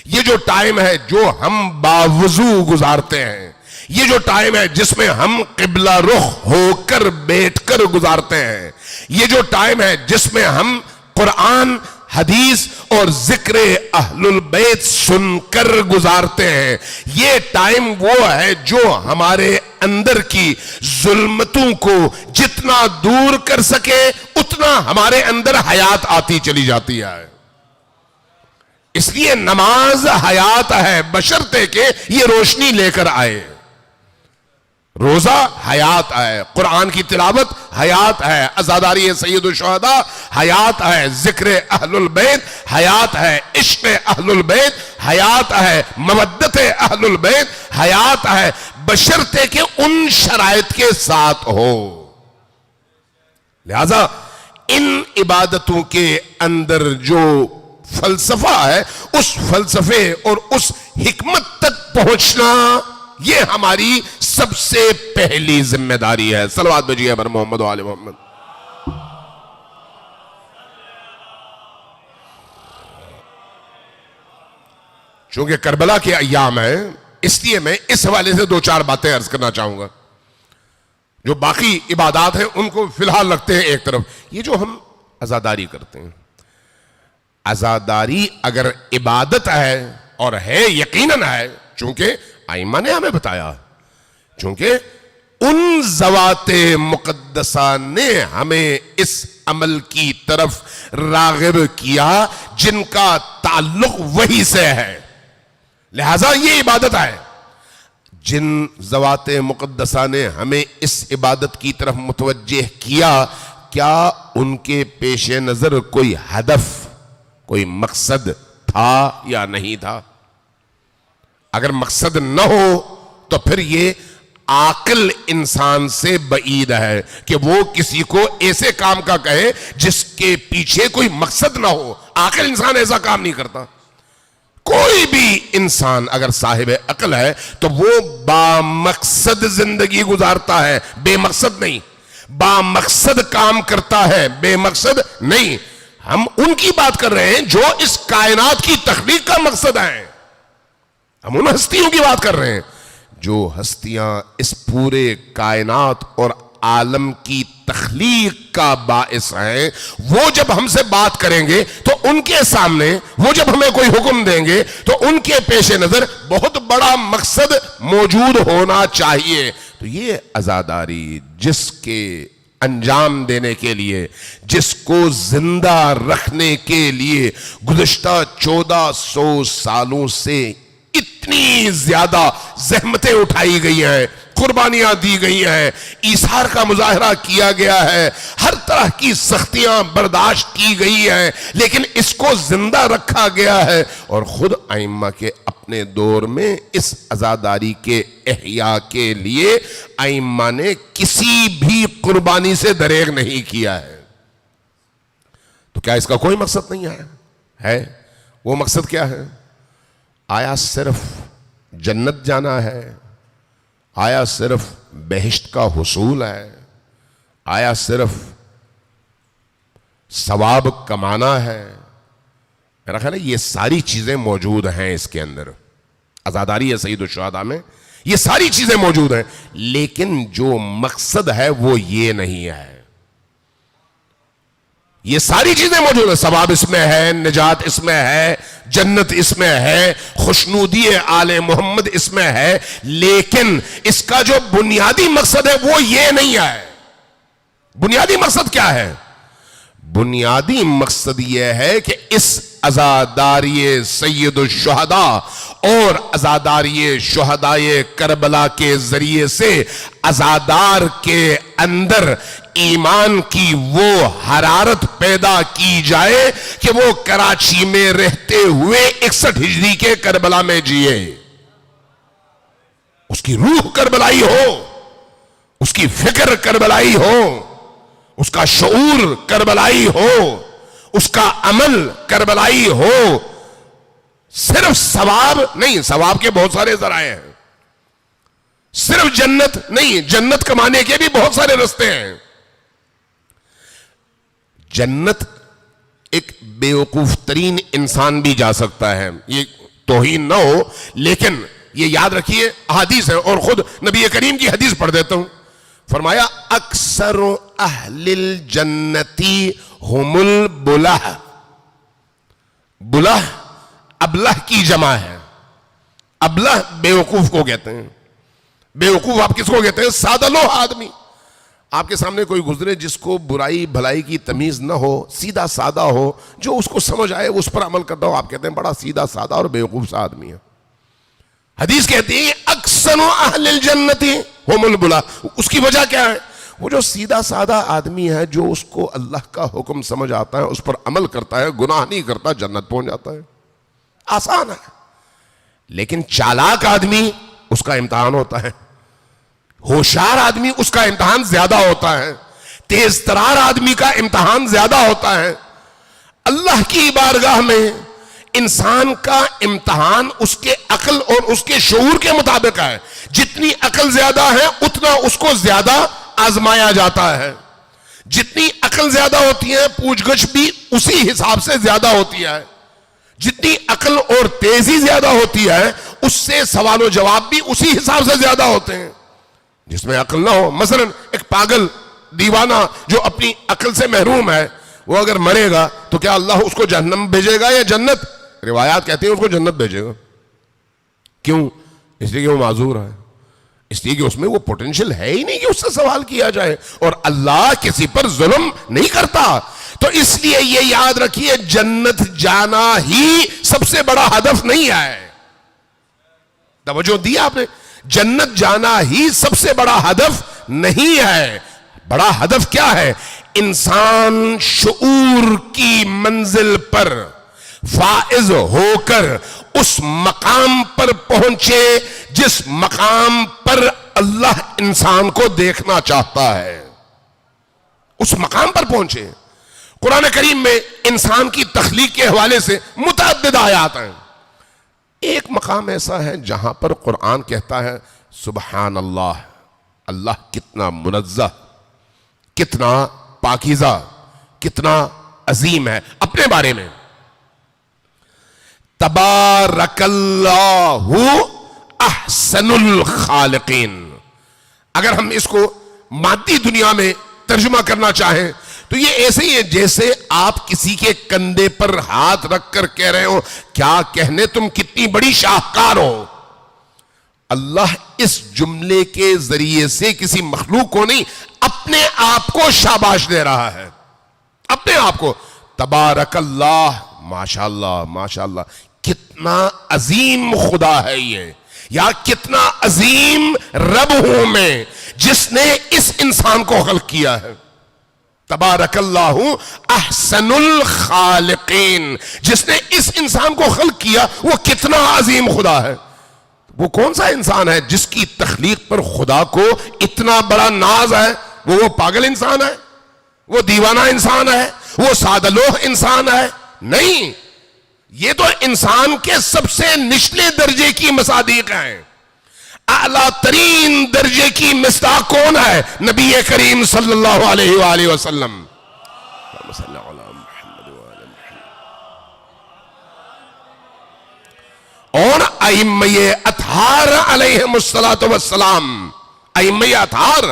B: یہ جو ٹائم ہے جو ہم باوضو گزارتے ہیں، یہ جو ٹائم ہے جس میں ہم قبلہ رخ ہو کر بیٹھ کر گزارتے ہیں، یہ جو ٹائم ہے جس میں ہم قرآن، حدیث اور ذکر اہل البیت سن کر گزارتے ہیں، یہ ٹائم وہ ہے جو ہمارے اندر کی ظلمتوں کو جتنا دور کر سکے اتنا ہمارے اندر حیات آتی چلی جاتی ہے. اس لیے نماز حیات ہے بشرطے کہ یہ روشنی لے کر آئے. روزہ حیات ہے، قرآن کی تلاوت حیات ہے، عزاداری سید الشہداء حیات ہے، ذکر اہل البیت حیات ہے، عشق اہل البیت حیات ہے، مودت اہل البیت حیات ہے، بشرطے کہ ان شرائط کے ساتھ ہو. لہذا ان عبادتوں کے اندر جو فلسفہ ہے اس فلسفے اور اس حکمت تک پہنچنا یہ ہماری سب سے پہلی ذمہ داری ہے. صلوات بجیے بر محمد و آل محمد. چونکہ کربلا کے ایام ہیں اس لیے میں اس حوالے سے دو چار باتیں عرض کرنا چاہوں گا. جو باقی عبادات ہیں ان کو فی الحال رکھتے ہیں ایک طرف. یہ جو ہم عزاداری کرتے ہیں، عزاداری اگر عبادت ہے اور ہے یقیناً ہے، چونکہ ائمہ نے ہمیں بتایا، چونکہ ان ذوات مقدسہ نے ہمیں اس عمل کی طرف راغب کیا جن کا تعلق وہی سے ہے، لہذا یہ عبادت ہے. جن ذوات مقدسہ نے ہمیں اس عبادت کی طرف متوجہ کیا، کیا ان کے پیش نظر کوئی ہدف، کوئی مقصد تھا یا نہیں تھا؟ اگر مقصد نہ ہو تو پھر یہ عاقل انسان سے بعید ہے کہ وہ کسی کو ایسے کام کا کہے جس کے پیچھے کوئی مقصد نہ ہو. عاقل انسان ایسا کام نہیں کرتا. کوئی بھی انسان اگر صاحب عقل ہے تو وہ بامقصد زندگی گزارتا ہے، بے مقصد نہیں. بامقصد کام کرتا ہے، بے مقصد نہیں. ہم ان کی بات کر رہے ہیں جو اس کائنات کی تخلیق کا مقصد ہے. ہم ان ہستیوں کی بات کر رہے ہیں جو ہستیاں اس پورے کائنات اور عالم کی تخلیق کا باعث ہیں. وہ جب ہم سے بات کریں گے تو ان کے سامنے، وہ جب ہمیں کوئی حکم دیں گے تو ان کے پیش نظر بہت بڑا مقصد موجود ہونا چاہیے. تو یہ عزاداری جس کے انجام دینے کے لیے، جس کو زندہ رکھنے کے لیے گزشتہ 1400 سالوں سے اتنی زیادہ زحمتیں اٹھائی گئی ہیں، قربانیاں دی گئی ہیں، ایثار کا مظاہرہ کیا گیا ہے، ہر طرح کی سختیاں برداشت کی گئی ہیں، لیکن اس کو زندہ رکھا گیا ہے۔ اور خود ائمہ کے اپنے دور میں اس عزاداری کے احیاء کے لیے ائمہ نے کسی بھی قربانی سے دریغ نہیں کیا ہے۔ تو کیا اس کا کوئی مقصد نہیں ہے؟ وہ مقصد کیا ہے؟ آیا صرف جنت جانا ہے؟ آیا صرف بہشت کا حصول ہے؟ آیا صرف ثواب کمانا ہے؟ میرا خیال ہے یہ ساری چیزیں موجود ہیں اس کے اندر، عزاداری ہے سید الشہداء میں یہ ساری چیزیں موجود ہیں، لیکن جو مقصد ہے وہ یہ نہیں ہے۔ یہ ساری چیزیں موجود ہیں، ثواب اس میں ہے، نجات اس میں ہے، جنت اس میں ہے، خوشنودی آل محمد اس میں ہے، لیکن اس کا جو بنیادی مقصد ہے وہ یہ نہیں ہے۔ بنیادی مقصد کیا ہے؟ بنیادی مقصد یہ ہے کہ اس عزاداری سید الشہداء اور عزاداری شہدائے کربلا کے ذریعے سے عزادار کے اندر ایمان کی وہ حرارت پیدا کی جائے کہ وہ کراچی میں رہتے ہوئے 61 ہجری کے کربلا میں جیے، اس کی روح کربلائی ہو، اس کی فکر کربلائی ہو، اس کا شعور کربلائی ہو، اس کا عمل کربلائی ہو۔ صرف ثواب نہیں، ثواب کے بہت سارے ذرائع ہیں، صرف جنت نہیں، جنت کمانے کے بھی بہت سارے رستے ہیں۔ جنت ایک بیوقوف ترین انسان بھی جا سکتا ہے، یہ توہین نہ ہو، لیکن یہ یاد رکھیے احادیث ہے، اور خود نبی کریم کی حدیث پڑھ دیتا ہوں۔ فرمایا اکثر اہل الجنتی ہم البلہ، بلہ ابلہ کی جمع ہے، ابلہ بیوقوف کو کہتے ہیں۔ بیوقوف آپ کس کو کہتے ہیں؟ سادہ لوح آدمی۔ آپ کے سامنے کوئی گزرے جس کو برائی بھلائی کی تمیز نہ ہو، سیدھا سادہ ہو، جو اس کو سمجھ آئے اس پر عمل کرتا ہو، آپ کہتے ہیں بڑا سیدھا سادہ اور بیوقوف سا آدمی ہے۔ حدیث کہتی ہے اکثر اہل الجنتی ہم البلا۔ اس کی وجہ کیا ہے؟ وہ جو سیدھا سادہ آدمی ہے، جو اس کو اللہ کا حکم سمجھ آتا ہے، اس پر عمل کرتا ہے، گناہ نہیں کرتا، جنت پہنچ جاتا ہے۔ آسان ہے۔ لیکن چالاک آدمی اس کا امتحان ہوتا ہے، ہوشیار آدمی اس کا امتحان زیادہ ہوتا ہے، تیز ترار آدمی کا امتحان زیادہ ہوتا ہے۔ اللہ کی بارگاہ میں انسان کا امتحان اس کے عقل اور اس کے شعور کے مطابق ہے۔ جتنی عقل زیادہ ہے اتنا اس کو زیادہ آزمایا جاتا ہے، جتنی عقل زیادہ ہوتی ہے پوچھ گچھ بھی اسی حساب سے زیادہ ہوتی ہے، جتنی عقل اور تیزی زیادہ ہوتی ہے اس سے سوال و جواب بھی اسی حساب سے زیادہ ہوتے ہیں۔ جس میں عقل نہ ہو، مثلا ایک پاگل دیوانہ جو اپنی عقل سے محروم ہے، وہ اگر مرے گا تو کیا اللہ اس کو جہنم بھیجے گا یا جنت؟ روایات کہتے ہیں اس کو جنت بھیجے گا۔ کیوں؟ اس لیے کہ وہ معذور ہے، اس لیے کہ اس میں وہ پوٹینشل ہے ہی نہیں کہ اس سے سوال کیا جائے، اور اللہ کسی پر ظلم نہیں کرتا۔ تو اس لیے یہ یاد رکھیے جنت جانا ہی سب سے بڑا ہدف نہیں ہے۔ توجہ دی آپ نے؟ جنت جانا ہی سب سے بڑا ہدف نہیں ہے۔ بڑا ہدف کیا ہے؟ انسان شعور کی منزل پر فائز ہو کر اس مقام پر پہنچے جس مقام پر اللہ انسان کو دیکھنا چاہتا ہے، اس مقام پر پہنچے۔ قرآن کریم میں انسان کی تخلیق کے حوالے سے متعدد آیات ہیں۔ ایک مقام ایسا ہے جہاں پر قرآن کہتا ہے سبحان اللہ، اللہ کتنا منزہ، کتنا پاکیزہ، کتنا عظیم ہے اپنے بارے میں۔ تبارک اللہ احسن الخالقین۔ اگر ہم اس کو مادی دنیا میں ترجمہ کرنا چاہیں تو یہ ایسے ہی ہے جیسے آپ کسی کے کندھے پر ہاتھ رکھ کر کہہ رہے ہو کیا کہنے تم کتنی بڑی شاہکار ہو۔ اللہ اس جملے کے ذریعے سے کسی مخلوق کو نہیں، اپنے آپ کو شاباش دے رہا ہے، اپنے آپ کو. تبارک اللہ، ماشاء اللہ ماشاء اللہ، کتنا عظیم خدا ہے یہ، یا کتنا عظیم رب ہوں میں جس نے اس انسان کو خلق کیا ہے. تبارک اللہ احسن الخالقین، جس نے اس انسان کو خلق کیا وہ کتنا عظیم خدا ہے. وہ کون سا انسان ہے جس کی تخلیق پر خدا کو اتنا بڑا ناز ہے؟ وہ پاگل انسان ہے؟ وہ دیوانہ انسان ہے؟ وہ سادہ لوح انسان ہے؟ نہیں، یہ تو انسان کے سب سے نچلے درجے کی مصادیق ہیں. اعلیٰ ترین درجے کی مصداق کون ہے؟ نبی کریم صلی اللہ علیہ وآلہ وسلم. اور ائمہ اطہار علیہم الصلاۃ والسلام، ائمہ اطہار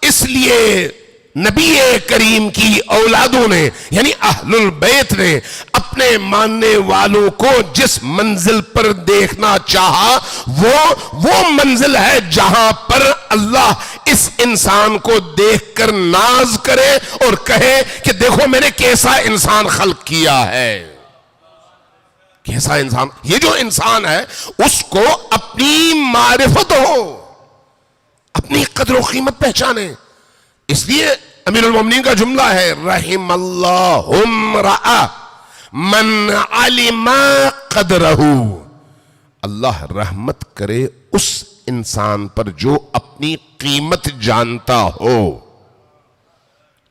B: اس لیے نبی کریم کی اولادوں نے یعنی اہل البیت نے اپنے ماننے والوں کو جس منزل پر دیکھنا چاہا وہ منزل ہے جہاں پر اللہ اس انسان کو دیکھ کر ناز کرے اور کہے کہ دیکھو میں نے کیسا انسان خلق کیا ہے. کیسا انسان، یہ جو انسان ہے اس کو اپنی معرفت ہو، اپنی قدر و قیمت پہچانے. اس لیے امیر المومنین کا جملہ ہے رحم اللہ امرأ من علم قدرہ، اللہ رحمت کرے اس انسان پر جو اپنی قیمت جانتا ہو،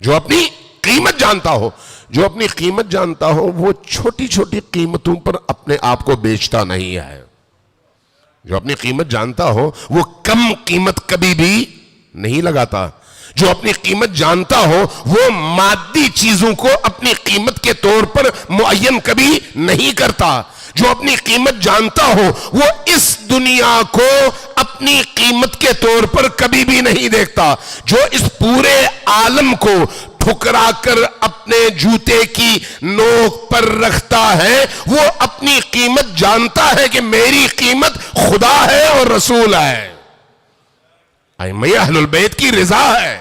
B: جو اپنی قیمت جانتا ہو. جو اپنی قیمت جانتا ہو وہ چھوٹی چھوٹی قیمتوں پر اپنے آپ کو بیچتا نہیں ہے. جو اپنی قیمت جانتا ہو وہ کم قیمت کبھی بھی نہیں لگاتا. جو اپنی قیمت جانتا ہو وہ مادی چیزوں کو اپنی قیمت کے طور پر معین کبھی نہیں کرتا. جو اپنی قیمت جانتا ہو وہ اس دنیا کو اپنی قیمت کے طور پر کبھی بھی نہیں دیکھتا. جو اس پورے عالم کو ٹھکرا کر اپنے جوتے کی نوک پر رکھتا ہے وہ اپنی قیمت جانتا ہے کہ میری قیمت خدا ہے اور رسول ہے. ائمہ اہل البیت کی رضا ہے.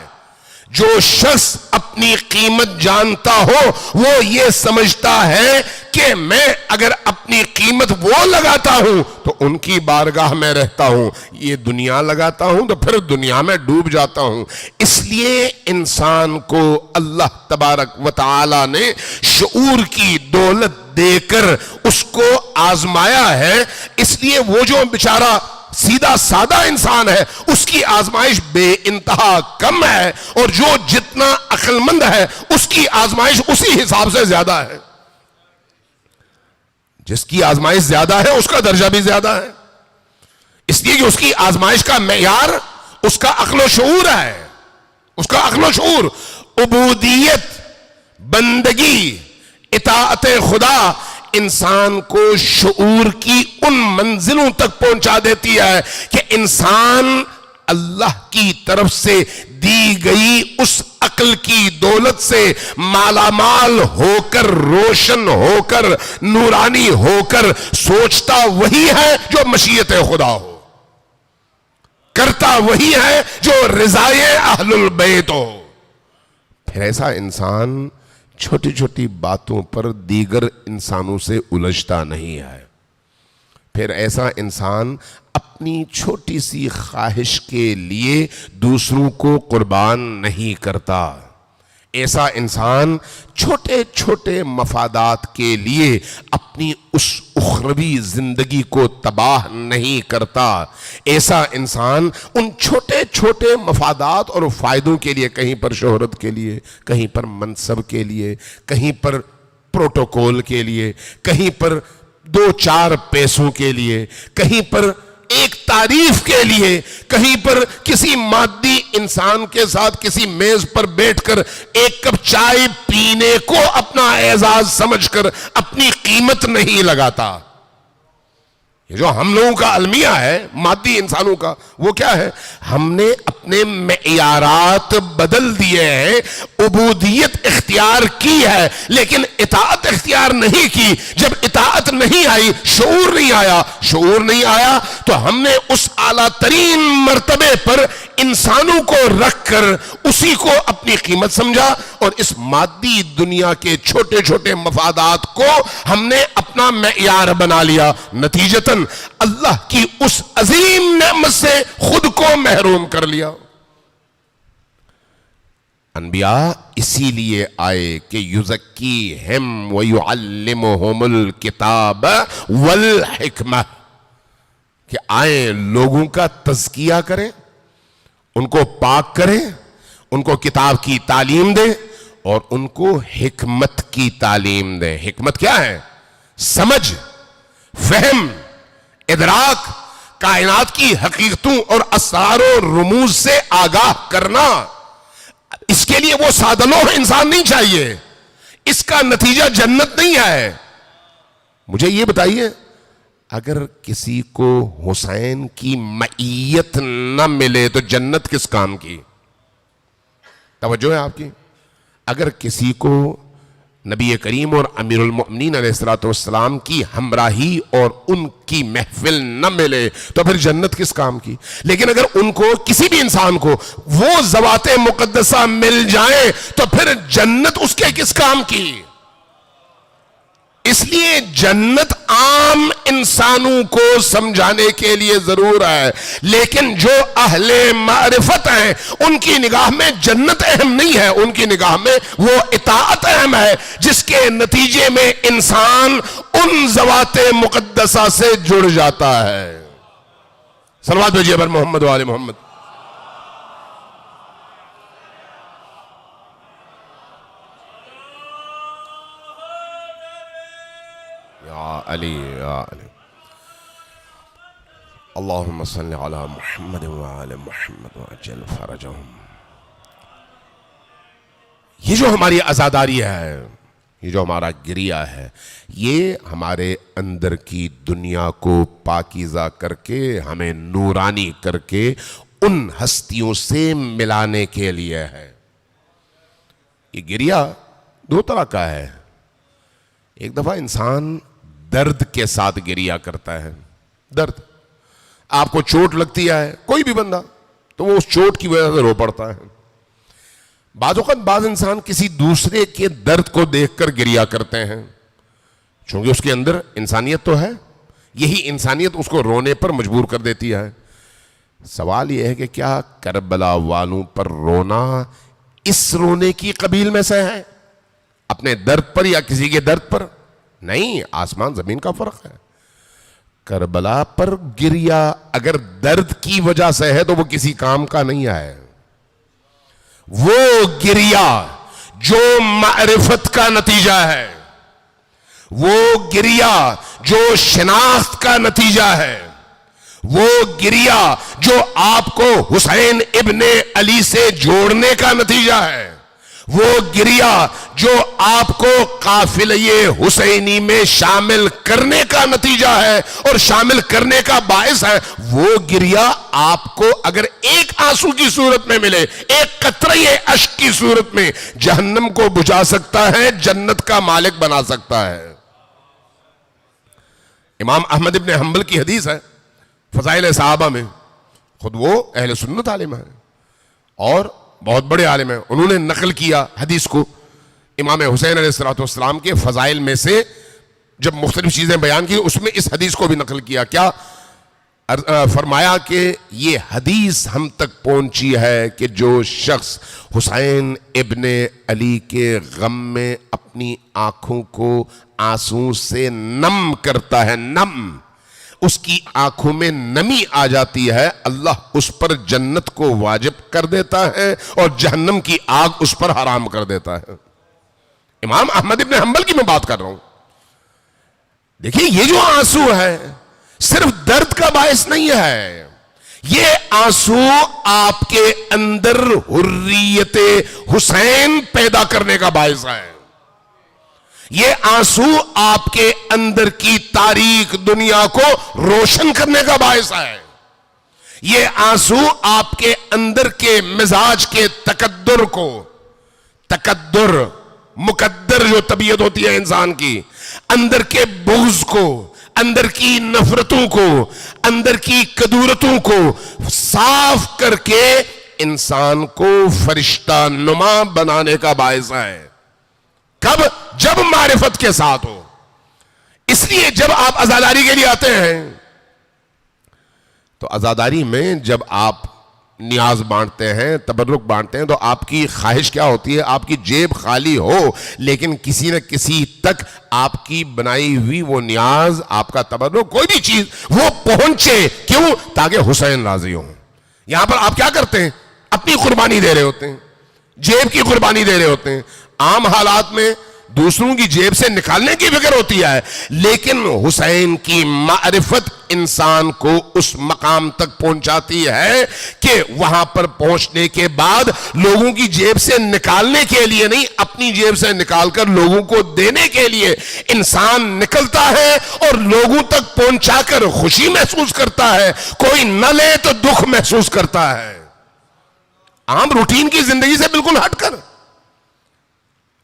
B: جو شخص اپنی قیمت جانتا ہو وہ یہ سمجھتا ہے کہ میں اگر اپنی قیمت وہ لگاتا ہوں تو ان کی بارگاہ میں رہتا ہوں، یہ دنیا لگاتا ہوں تو پھر دنیا میں ڈوب جاتا ہوں. اس لیے انسان کو اللہ تبارک و تعالی نے شعور کی دولت دے کر اس کو آزمایا ہے. اس لیے وہ جو بیچارہ سیدھا سادہ انسان ہے اس کی آزمائش بے انتہا کم ہے، اور جو جتنا عقل مند ہے اس کی آزمائش اسی حساب سے زیادہ ہے. جس کی آزمائش زیادہ ہے اس کا درجہ بھی زیادہ ہے، اس لیے کہ اس کی آزمائش کا معیار اس کا عقل و شعور ہے. اس کا عقل و شعور، عبودیت، بندگی، اطاعت خدا انسان کو شعور کی ان منزلوں تک پہنچا دیتی ہے کہ انسان اللہ کی طرف سے دی گئی اس عقل کی دولت سے مالا مال ہو کر، روشن ہو کر، نورانی ہو کر سوچتا وہی ہے جو مشیت خدا ہو، کرتا وہی ہے جو رضائے اہل البیت ہو. پھر ایسا انسان چھوٹی چھوٹی باتوں پر دیگر انسانوں سے الجھتا نہیں ہے. پھر ایسا انسان اپنی چھوٹی سی خواہش کے لیے دوسروں کو قربان نہیں کرتا. ایسا انسان چھوٹے چھوٹے مفادات کے لیے اپنی اس اخروی زندگی کو تباہ نہیں کرتا. ایسا انسان ان چھوٹے چھوٹے مفادات اور فائدوں کے لیے، کہیں پر شہرت کے لیے، کہیں پر منصب کے لیے، کہیں پر پروٹوکول کے لیے، کہیں پر دو چار پیسوں کے لیے، کہیں پر ایک تعریف کے لیے، کہیں پر کسی مادی انسان کے ساتھ کسی میز پر بیٹھ کر ایک کپ چائے پینے کو اپنا اعزاز سمجھ کر اپنی قیمت نہیں لگاتا. یہ جو ہم لوگوں کا المیہ ہے مادی انسانوں کا، وہ کیا ہے؟ ہم نے اپنے معیارات بدل دیے ہیں، عبودیت اختیار کی ہے لیکن اطاعت اختیار نہیں کی. جب اطاعت نہیں آئی، شعور نہیں آیا تو ہم نے اس اعلیٰ ترین مرتبے پر انسانوں کو رکھ کر اسی کو اپنی قیمت سمجھا، اور اس مادی دنیا کے چھوٹے چھوٹے مفادات کو ہم نے اپنا معیار بنا لیا. نتیجتاً اللہ کی اس عظیم نعمت سے خود کو محروم کر لیا. انبیاء اسی لیے آئے کہ یزکیہم ویعلمہم الکتاب والحکمہ، کہ آئیں لوگوں کا تزکیہ کریں، ان کو پاک کریں، ان کو کتاب کی تعلیم دیں اور ان کو حکمت کی تعلیم دیں. حکمت کیا ہے؟ سمجھ، فہم، ادراک، کائنات کی حقیقتوں اور اسرار و رموز سے آگاہ کرنا. اس کے لیے وہ سادہ لوح انسان نہیں چاہیے، اس کا نتیجہ جنت نہیں ہے. مجھے یہ بتائیے، اگر کسی کو حسین کی معیت نہ ملے تو جنت کس کام کی؟ توجہ ہے آپ کی؟ اگر کسی کو نبی کریم اور امیر المؤمنین علیہ السلام کی ہمراہی اور ان کی محفل نہ ملے تو پھر جنت کس کام کی؟ لیکن اگر ان کو، کسی بھی انسان کو، وہ ذوات مقدسہ مل جائیں تو پھر جنت اس کے کس کام کی؟ اس لیے جنت عام انسانوں کو سمجھانے کے لیے ضرور ہے، لیکن جو اہل معرفت ہیں ان کی نگاہ میں جنت اہم نہیں ہے، ان کی نگاہ میں وہ اطاعت اہم ہے، جس کے نتیجے میں انسان ان ذوات مقدسہ سے جڑ جاتا ہے. صلوات بھیجیے پر محمد و آل محمد. یا علی یا علی. اللہم صلی علی محمد وعلی محمد وعجل فرجہم. یہ جو ہماری عزاداری ہے، یہ جو ہمارا گریہ ہے، یہ ہمارے اندر کی دنیا کو پاکیزہ کر کے، ہمیں نورانی کر کے ان ہستیوں سے ملانے کے لیے ہے. یہ گریہ دو طرح کا ہے. ایک دفعہ انسان درد کے ساتھ گریہ کرتا ہے. درد، آپ کو چوٹ لگتی ہے، کوئی بھی بندہ، تو وہ اس چوٹ کی وجہ سے رو پڑتا ہے. بعض اوقات بعض انسان کسی دوسرے کے درد کو دیکھ کر گریہ کرتے ہیں، چونکہ اس کے اندر انسانیت تو ہے، یہی انسانیت اس کو رونے پر مجبور کر دیتی ہے. سوال یہ ہے کہ کیا کربلا والوں پر رونا اس رونے کی قبیل میں سے ہے؟ اپنے درد پر یا کسی کے درد پر؟ نہیں، آسمان زمین کا فرق ہے. کربلا پر گریہ اگر درد کی وجہ سے ہے تو وہ کسی کام کا نہیں ہے. وہ گریہ جو معرفت کا نتیجہ ہے، وہ گریہ جو شناخت کا نتیجہ ہے، وہ گریہ جو آپ کو حسین ابن علی سے جوڑنے کا نتیجہ ہے، وہ گریہ جو آپ کو قافلہ حسینی میں شامل کرنے کا نتیجہ ہے اور شامل کرنے کا باعث ہے. وہ گریہ آپ کو اگر ایک آنسو کی صورت میں ملے، ایک قطرہ اشک کی صورت میں، جہنم کو بجھا سکتا ہے، جنت کا مالک بنا سکتا ہے. امام احمد ابن حنبل کی حدیث ہے فضائل صحابہ میں، خود وہ اہل سنت عالم ہیں اور بہت بڑے عالم ہیں. انہوں نے نقل کیا حدیث کو امام حسین علیہ السلام کے فضائل میں سے، جب مختلف چیزیں بیان کی اس میں اس حدیث کو بھی نقل کیا. کیا فرمایا کہ یہ حدیث ہم تک پہنچی ہے کہ جو شخص حسین ابن علی کے غم میں اپنی آنکھوں کو آنسوں سے نم کرتا ہے، نم، اس کی آنکھوں میں نمی آ جاتی ہے، اللہ اس پر جنت کو واجب کر دیتا ہے اور جہنم کی آگ اس پر حرام کر دیتا ہے. امام احمد ابن حنبل کی میں بات کر رہا ہوں. دیکھیے یہ جو آنسو ہے صرف درد کا باعث نہیں ہے، یہ آنسو آپ کے اندر حریت حسین پیدا کرنے کا باعث ہے. یہ آنسو آپ کے اندر کی تاریک دنیا کو روشن کرنے کا باعث ہے. یہ آنسو آپ کے اندر کے مزاج کے تقدر کو، تقدر مقدر جو طبیعت ہوتی ہے انسان کی، اندر کے بغض کو، اندر کی نفرتوں کو، اندر کی کدورتوں کو صاف کر کے انسان کو فرشتہ نما بنانے کا باعث ہے۔ کب؟ جب معرفت کے ساتھ ہو۔ اس لیے جب آپ عزاداری کے لیے آتے ہیں تو عزاداری میں جب آپ نیاز بانٹتے ہیں، تبرک بانٹتے ہیں، تو آپ کی خواہش کیا ہوتی ہے؟ آپ کی جیب خالی ہو لیکن کسی نہ کسی تک آپ کی بنائی ہوئی وہ نیاز، آپ کا تبرک، کوئی بھی چیز وہ پہنچے۔ کیوں؟ تاکہ حسین راضی ہوں۔ یہاں پر آپ کیا کرتے ہیں؟ اپنی قربانی دے رہے ہوتے ہیں، جیب کی قربانی دے رہے ہوتے ہیں۔ عام حالات میں دوسروں کی جیب سے نکالنے کی فکر ہوتی ہے، لیکن حسین کی معرفت انسان کو اس مقام تک پہنچاتی ہے کہ وہاں پر پہنچنے کے بعد لوگوں کی جیب سے نکالنے کے لیے نہیں، اپنی جیب سے نکال کر لوگوں کو دینے کے لیے انسان نکلتا ہے اور لوگوں تک پہنچا کر خوشی محسوس کرتا ہے۔ کوئی نہ لے تو دکھ محسوس کرتا ہے۔ عام روٹین کی زندگی سے بالکل ہٹ کر،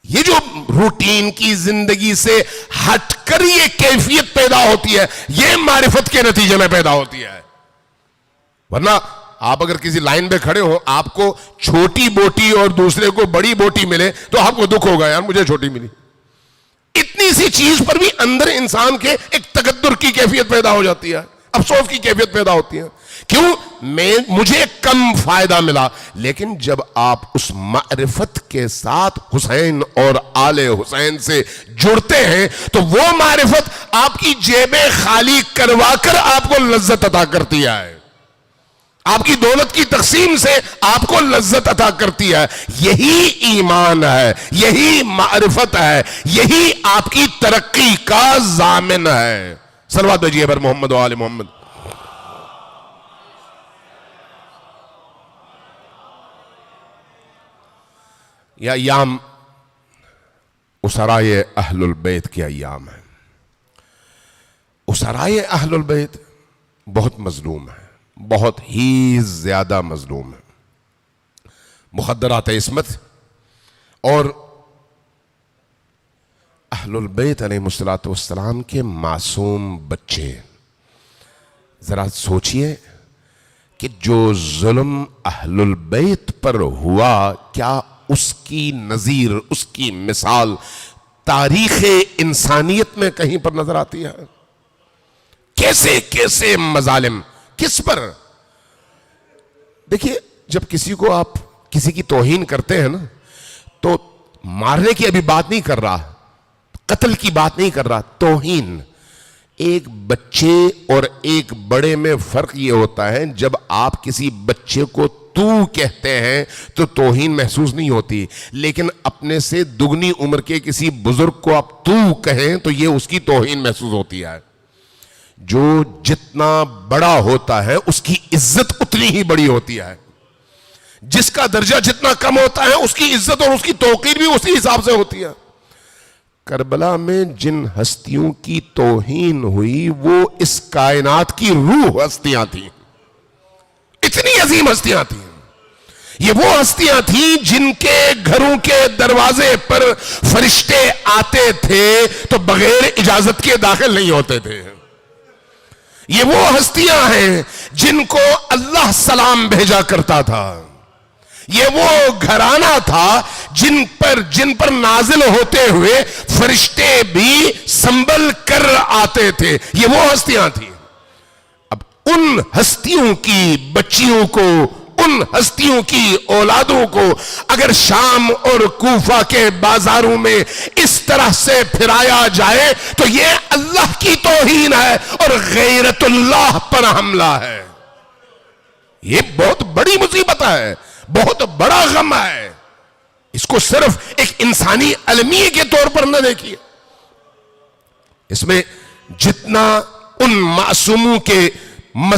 B: یہ جو روٹین کی زندگی سے ہٹ کر یہ کیفیت پیدا ہوتی ہے، یہ معرفت کے نتیجے میں پیدا ہوتی ہے۔ ورنہ آپ اگر کسی لائن پہ کھڑے ہو، آپ کو چھوٹی بوٹی اور دوسرے کو بڑی بوٹی ملے تو آپ کو دکھ ہوگا، یار مجھے چھوٹی ملی۔ اتنی سی چیز پر بھی اندر انسان کے ایک تقدر کی کیفیت پیدا ہو جاتی ہے، افسوس کی کیفیت پیدا ہوتی ہے۔ کیوں؟ مجھے کم فائدہ ملا۔ لیکن جب آپ اس معرفت کے ساتھ حسین اور آل حسین سے جڑتے ہیں تو وہ معرفت آپ کی جیبیں خالی کروا کر آپ کو لذت عطا کرتی ہے، آپ کی دولت کی تقسیم سے آپ کو لذت عطا کرتی ہے۔ یہی ایمان ہے، یہی معرفت ہے، یہی آپ کی ترقی کا ضامن ہے۔ صلوات بھیجیے پر محمد و آل محمد۔ یہ ایام اسرائے اہل البیت کے ایام ہیں۔ اسرائے اہل البیت بہت مظلوم ہے، بہت ہی زیادہ مظلوم ہے۔ مخدرات عصمت اور اہل البیت علیہ السلام کے معصوم بچے، ذرا سوچئے کہ جو ظلم اہل البیت پر ہوا، کیا اس کی نظیر، اس کی مثال تاریخ انسانیت میں کہیں پر نظر آتی ہے؟ کیسے کیسے مظالم، کس پر؟ دیکھیے، جب کسی کو آپ کسی کی توہین کرتے ہیں نا، تو مارنے کی ابھی بات نہیں کر رہا، قتل کی بات نہیں کر رہا، توہین۔ ایک بچے اور ایک بڑے میں فرق یہ ہوتا ہے، جب آپ کسی بچے کو تو کہتے ہیں تو توہین محسوس نہیں ہوتی، لیکن اپنے سے دگنی عمر کے کسی بزرگ کو آپ تو کہیں تو یہ اس کی توہین محسوس ہوتی ہے۔ جو جتنا بڑا ہوتا ہے اس کی عزت اتنی ہی بڑی ہوتی ہے، جس کا درجہ جتنا کم ہوتا ہے اس کی عزت اور اس کی توقیر بھی اسی حساب سے ہوتی ہے۔ کربلا میں جن ہستیوں کی توہین ہوئی وہ اس کائنات کی روح ہستیاں تھیں، اتنی عظیم ہستیاں تھیں۔ یہ وہ ہستیاں تھیں جن کے گھروں کے دروازے پر فرشتے آتے تھے تو بغیر اجازت کے داخل نہیں ہوتے تھے۔ یہ وہ ہستیاں ہیں جن کو اللہ سلام بھیجا کرتا تھا۔ یہ وہ گھرانہ تھا جن پر نازل ہوتے ہوئے فرشتے بھی سنبھل کر آتے تھے۔ یہ وہ ہستیاں تھیں۔ اب ان ہستیوں کی بچیوں کو، ان ہستیوں کی اولادوں کو اگر شام اور کوفہ کے بازاروں میں اس طرح سے پھرایا جائے تو یہ اللہ کی توہین ہے اور غیرت اللہ پر حملہ ہے۔ یہ بہت بڑی مصیبت ہے، بہت بڑا غم ہے۔ اس کو صرف ایک انسانی المیہ کے طور پر نہ دیکھیے، اس میں جتنا ان معصوموں کے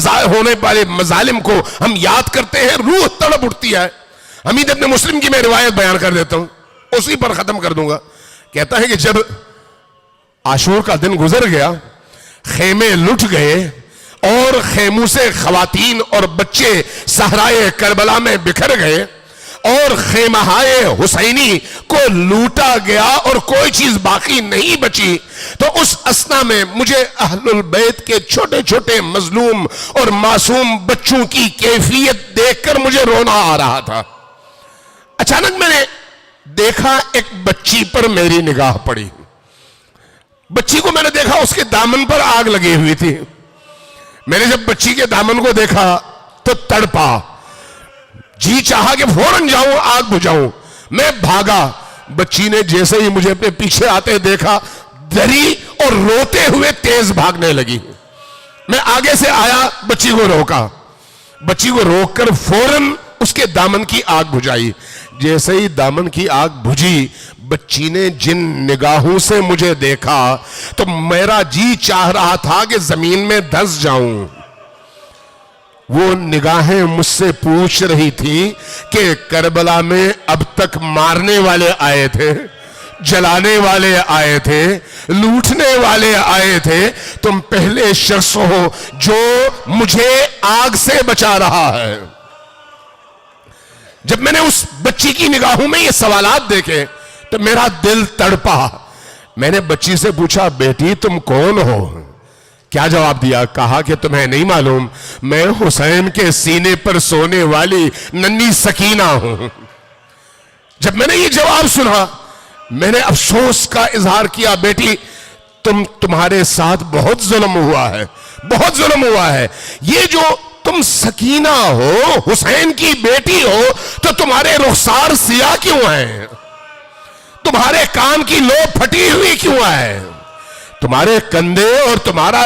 B: ہونے والے مظالم کو ہم یاد کرتے ہیں روح تڑپ اٹھتی ہے۔ حمید ابن مسلم کی میں روایت بیان کر دیتا ہوں، اسی پر ختم کر دوں گا۔ کہتا ہے کہ جب عاشور کا دن گزر گیا، خیمے لٹ گئے اور خیموں سے خواتین اور بچے صحرائے کربلا میں بکھر گئے اور خیمہائے حسینی کو لوٹا گیا اور کوئی چیز باقی نہیں بچی، تو اس اسنا میں مجھے اہل البیت کے چھوٹے چھوٹے مظلوم اور معصوم بچوں کی کیفیت دیکھ کر مجھے رونا آ رہا تھا۔ اچانک میں نے دیکھا ایک بچی پر میری نگاہ پڑی۔ بچی کو میں نے دیکھا، اس کے دامن پر آگ لگی ہوئی تھی۔ میں نے جب بچی کے دامن کو دیکھا تو تڑپا، جی چاہا کہ فوراً جاؤں آگ بجھاؤں۔ میں بھاگا، بچی نے جیسے ہی مجھے اپنے پیچھے آتے دیکھا ڈری اور روتے ہوئے تیز بھاگنے لگی۔ میں آگے سے آیا، بچی کو روکا، بچی کو روک کر فوراً اس کے دامن کی آگ بجھائی۔ جیسے ہی دامن کی آگ بجھی، بچی نے جن نگاہوں سے مجھے دیکھا تو میرا جی چاہ رہا تھا کہ زمین میں دھس جاؤں۔ وہ نگاہیں مجھ سے پوچھ رہی تھی کہ کربلا میں اب تک مارنے والے آئے تھے، جلانے والے آئے تھے، لوٹنے والے آئے تھے، تم پہلے شخص ہو جو مجھے آگ سے بچا رہا ہے۔ جب میں نے اس بچی کی نگاہوں میں یہ سوالات دیکھے تو میرا دل تڑپا۔ میں نے بچی سے پوچھا، بیٹی تم کون ہو؟ کیا جواب دیا؟ کہا کہ تمہیں نہیں معلوم، میں حسین کے سینے پر سونے والی ننھی سکینہ ہوں۔ جب میں نے یہ جواب سنا، میں نے افسوس کا اظہار کیا، بیٹی تمہارے ساتھ بہت ظلم ہوا ہے، بہت ظلم ہوا ہے۔ یہ جو تم سکینہ ہو، حسین کی بیٹی ہو، تو تمہارے رخسار سیاہ کیوں ہیں؟ تمہارے کان کی لو پھٹی ہوئی کیوں ہے؟ تمہارے کندھے اور تمہارا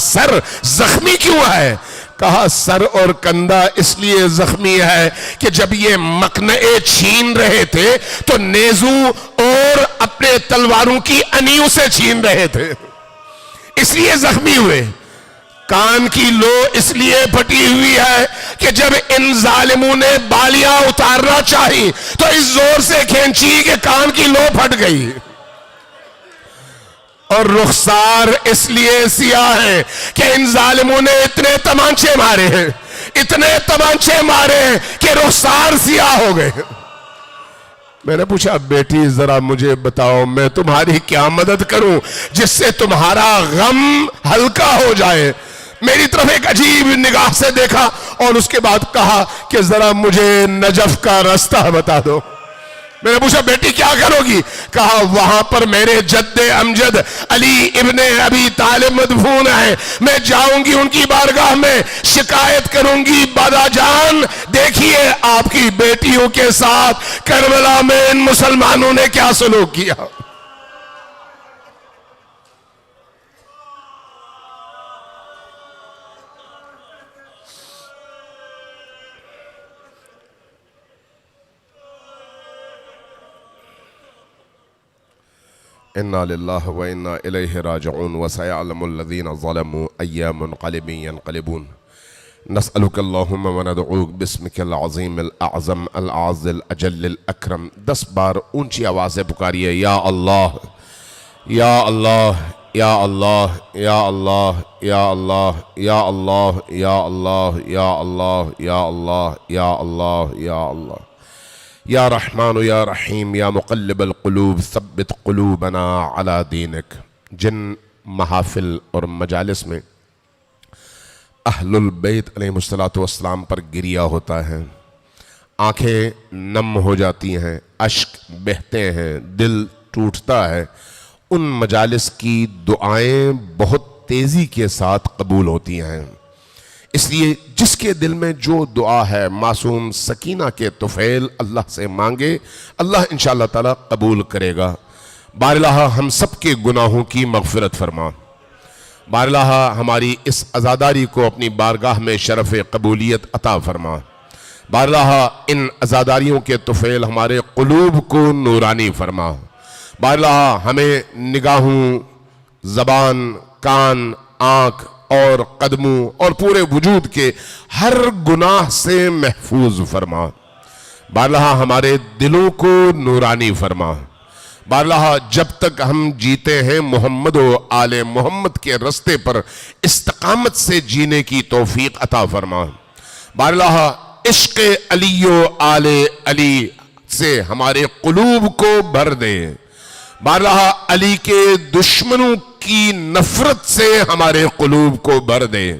B: سر زخمی کیوں ہے؟ کہا سر اور کندھا اس لیے زخمی ہے کہ جب یہ مقنعے چھین رہے تھے تو نیزو اور اپنے تلواروں کی انیوں سے چھین رہے تھے، اس لیے زخمی ہوئے۔ کان کی لو اس لیے پھٹی ہوئی ہے کہ جب ان ظالموں نے بالیاں اتارنا چاہی تو اس زور سے کھینچی کہ کان کی لو پھٹ گئی۔ اور رخسار اس لیے سیاہ ہے کہ ان ظالموں نے اتنے تمانچے مارے ہیں، اتنے تمانچے مارے ہیں کہ رخسار سیاہ ہو گئے۔ میں نے پوچھا، بیٹی ذرا مجھے بتاؤ میں تمہاری کیا مدد کروں جس سے تمہارا غم ہلکا ہو جائے؟ میری طرف ایک عجیب نگاہ سے دیکھا اور اس کے بعد کہا کہ ذرا مجھے نجف کا راستہ بتا دو۔ میں نے پوچھا، بیٹی کیا کرو گی؟ کہا وہاں پر میرے جد امجد علی ابن ابی طالب مدفون ہے، میں جاؤں گی ان کی بارگاہ میں، شکایت کروں گی، بادا جان دیکھیے آپ کی بیٹیوں کے ساتھ کربلا میں ان مسلمانوں نے کیا سلوک کیا۔ انا للہ و انا الیہ راجعون وسیعلم الذین ظلموا ای منقلب ینقلبون نسألک اللہم وندعوک باسمک العظیم الاعظم العز الاجل الاکرم۔ 10 بار اونچی آواز سے پکاریے، یا اللہ یا اللہ یا اللہ یا اللہ یا اللہ یا اللہ یا اللہ یا اللہ یا اللہ یا اللہ یا اللہ یا رحمان یا رحیم یا مقلب القلوب ثبت قلوبنا علی دینک۔ جن محافل اور مجالس میں اہل البیت علیہ السلام پر گریا ہوتا ہے، آنکھیں نم ہو جاتی ہیں، اشک بہتے ہیں، دل ٹوٹتا ہے، ان مجالس کی دعائیں بہت تیزی کے ساتھ قبول ہوتی ہیں۔ اس لیے جس کے دل میں جو دعا ہے معصوم سکینہ کے طفیل اللہ سے مانگے، اللہ انشاءاللہ تعالی قبول کرے گا۔ باراللہ ہم سب کے گناہوں کی مغفرت فرما، باراللہ ہماری اس عزاداری کو اپنی بارگاہ میں شرف قبولیت عطا فرما، باراللہ ان عزاداریوں کے طفیل ہمارے قلوب کو نورانی فرما، باراللہ ہمیں نگاہوں، زبان، کان، آنکھ اور قدموں اور پورے وجود کے ہر گناہ سے محفوظ فرما، باراللہ ہمارے دلوں کو نورانی فرما، باراللہ جب تک ہم جیتے ہیں محمد و آل محمد کے رستے پر استقامت سے جینے کی توفیق عطا فرما، باراللہ عشق علی و آل علی سے ہمارے قلوب کو بھر دے. بارہا علی کے دشمنوں کی نفرت سے ہمارے قلوب کو بھر دے.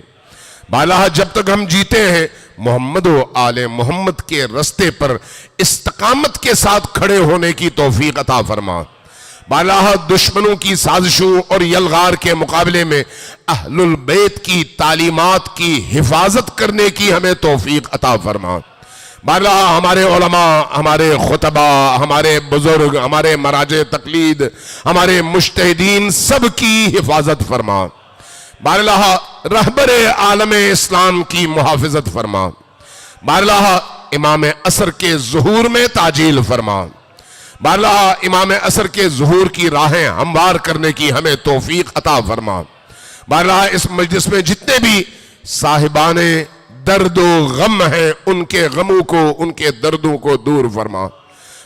B: بارہا جب تک ہم جیتے ہیں محمد و آل محمد کے رستے پر استقامت کے ساتھ کھڑے ہونے کی توفیق عطا فرما. بارہا دشمنوں کی سازشوں اور یلغار کے مقابلے میں اہل البیت کی تعلیمات کی حفاظت کرنے کی ہمیں توفیق عطا فرما. بارہا ہمارے علماء، ہمارے خطبہ، ہمارے بزرگ، ہمارے مراجع تقلید، ہمارے مجتہدین سب کی حفاظت فرما. بارہا رہبر عالم اسلام کی محافظت فرما. بارہا امام عصر کے ظہور میں تعجیل فرما. بارہا امام عصر کے ظہور کی راہیں ہموار کرنے کی ہمیں توفیق عطا فرما. بارہا اس مجلس میں جتنے بھی صاحبان درد و غم ہیں ان کے غموں کو، ان کے دردوں کو دور فرما.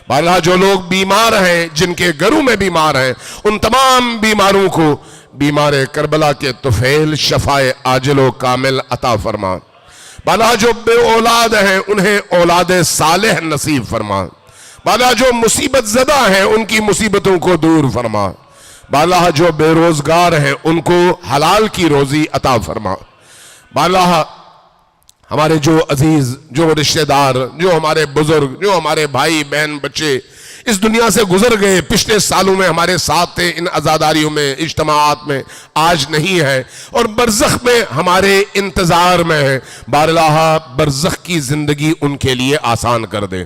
B: بارہا جو لوگ بیمار ہیں، جن کے گھروں میں بیمار ہیں، ان تمام بیماروں کو بیمار کربلا کے طفیل شفائے عاجل و کامل عطا فرما. بارہا جو بے اولاد ہیں انہیں اولاد صالح نصیب فرما. بارہا جو مصیبت زدہ ہیں ان کی مصیبتوں کو دور فرما. بارہا جو بے روزگار ہیں ان کو حلال کی روزی عطا فرما. بارہا ہمارے جو عزیز، جو رشتہ دار، جو ہمارے بزرگ، جو ہمارے بھائی بہن بچے اس دنیا سے گزر گئے، پچھلے سالوں میں ہمارے ساتھ تھے، ان عزاداریوں میں، اجتماعات میں، آج نہیں ہے اور برزخ میں ہمارے انتظار میں ہے. بارہا برزخ کی زندگی ان کے لیے آسان کر دے،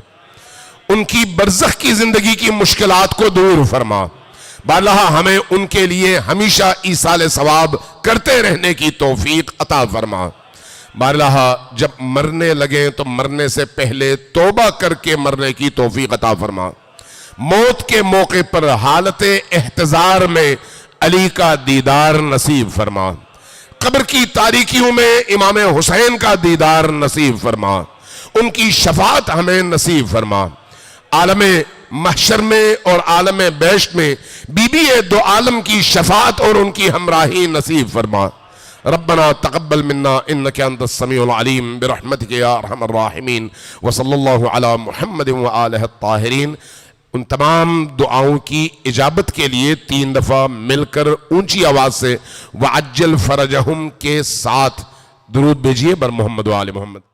B: ان کی برزخ کی زندگی کی مشکلات کو دور فرما. بارہا ہمیں ان کے لیے ہمیشہ ایصال ثواب کرتے رہنے کی توفیق عطا فرما. بارہا جب مرنے لگیں تو مرنے سے پہلے توبہ کر کے مرنے کی توفیق عطا فرما. موت کے موقع پر حالت احتضار میں علی کا دیدار نصیب فرما. قبر کی تاریکیوں میں امام حسین کا دیدار نصیب فرما. ان کی شفاعت ہمیں نصیب فرما. عالم محشر میں اور عالم بیشت میں بی بی دو عالم کی شفاعت اور ان کی ہمراہی نصیب فرما. ربنا تقبل منا انك انت السميع العليم برحمتك يا ارحم الراحمين وصلى الله على محمد وآلہ الطاہرین. ان تمام دعاؤں کی اجابت کے لیے 3 دفعہ مل کر اونچی آواز سے وعجل فرجہم کے ساتھ درود بھیجیے بر محمد و آل محمد.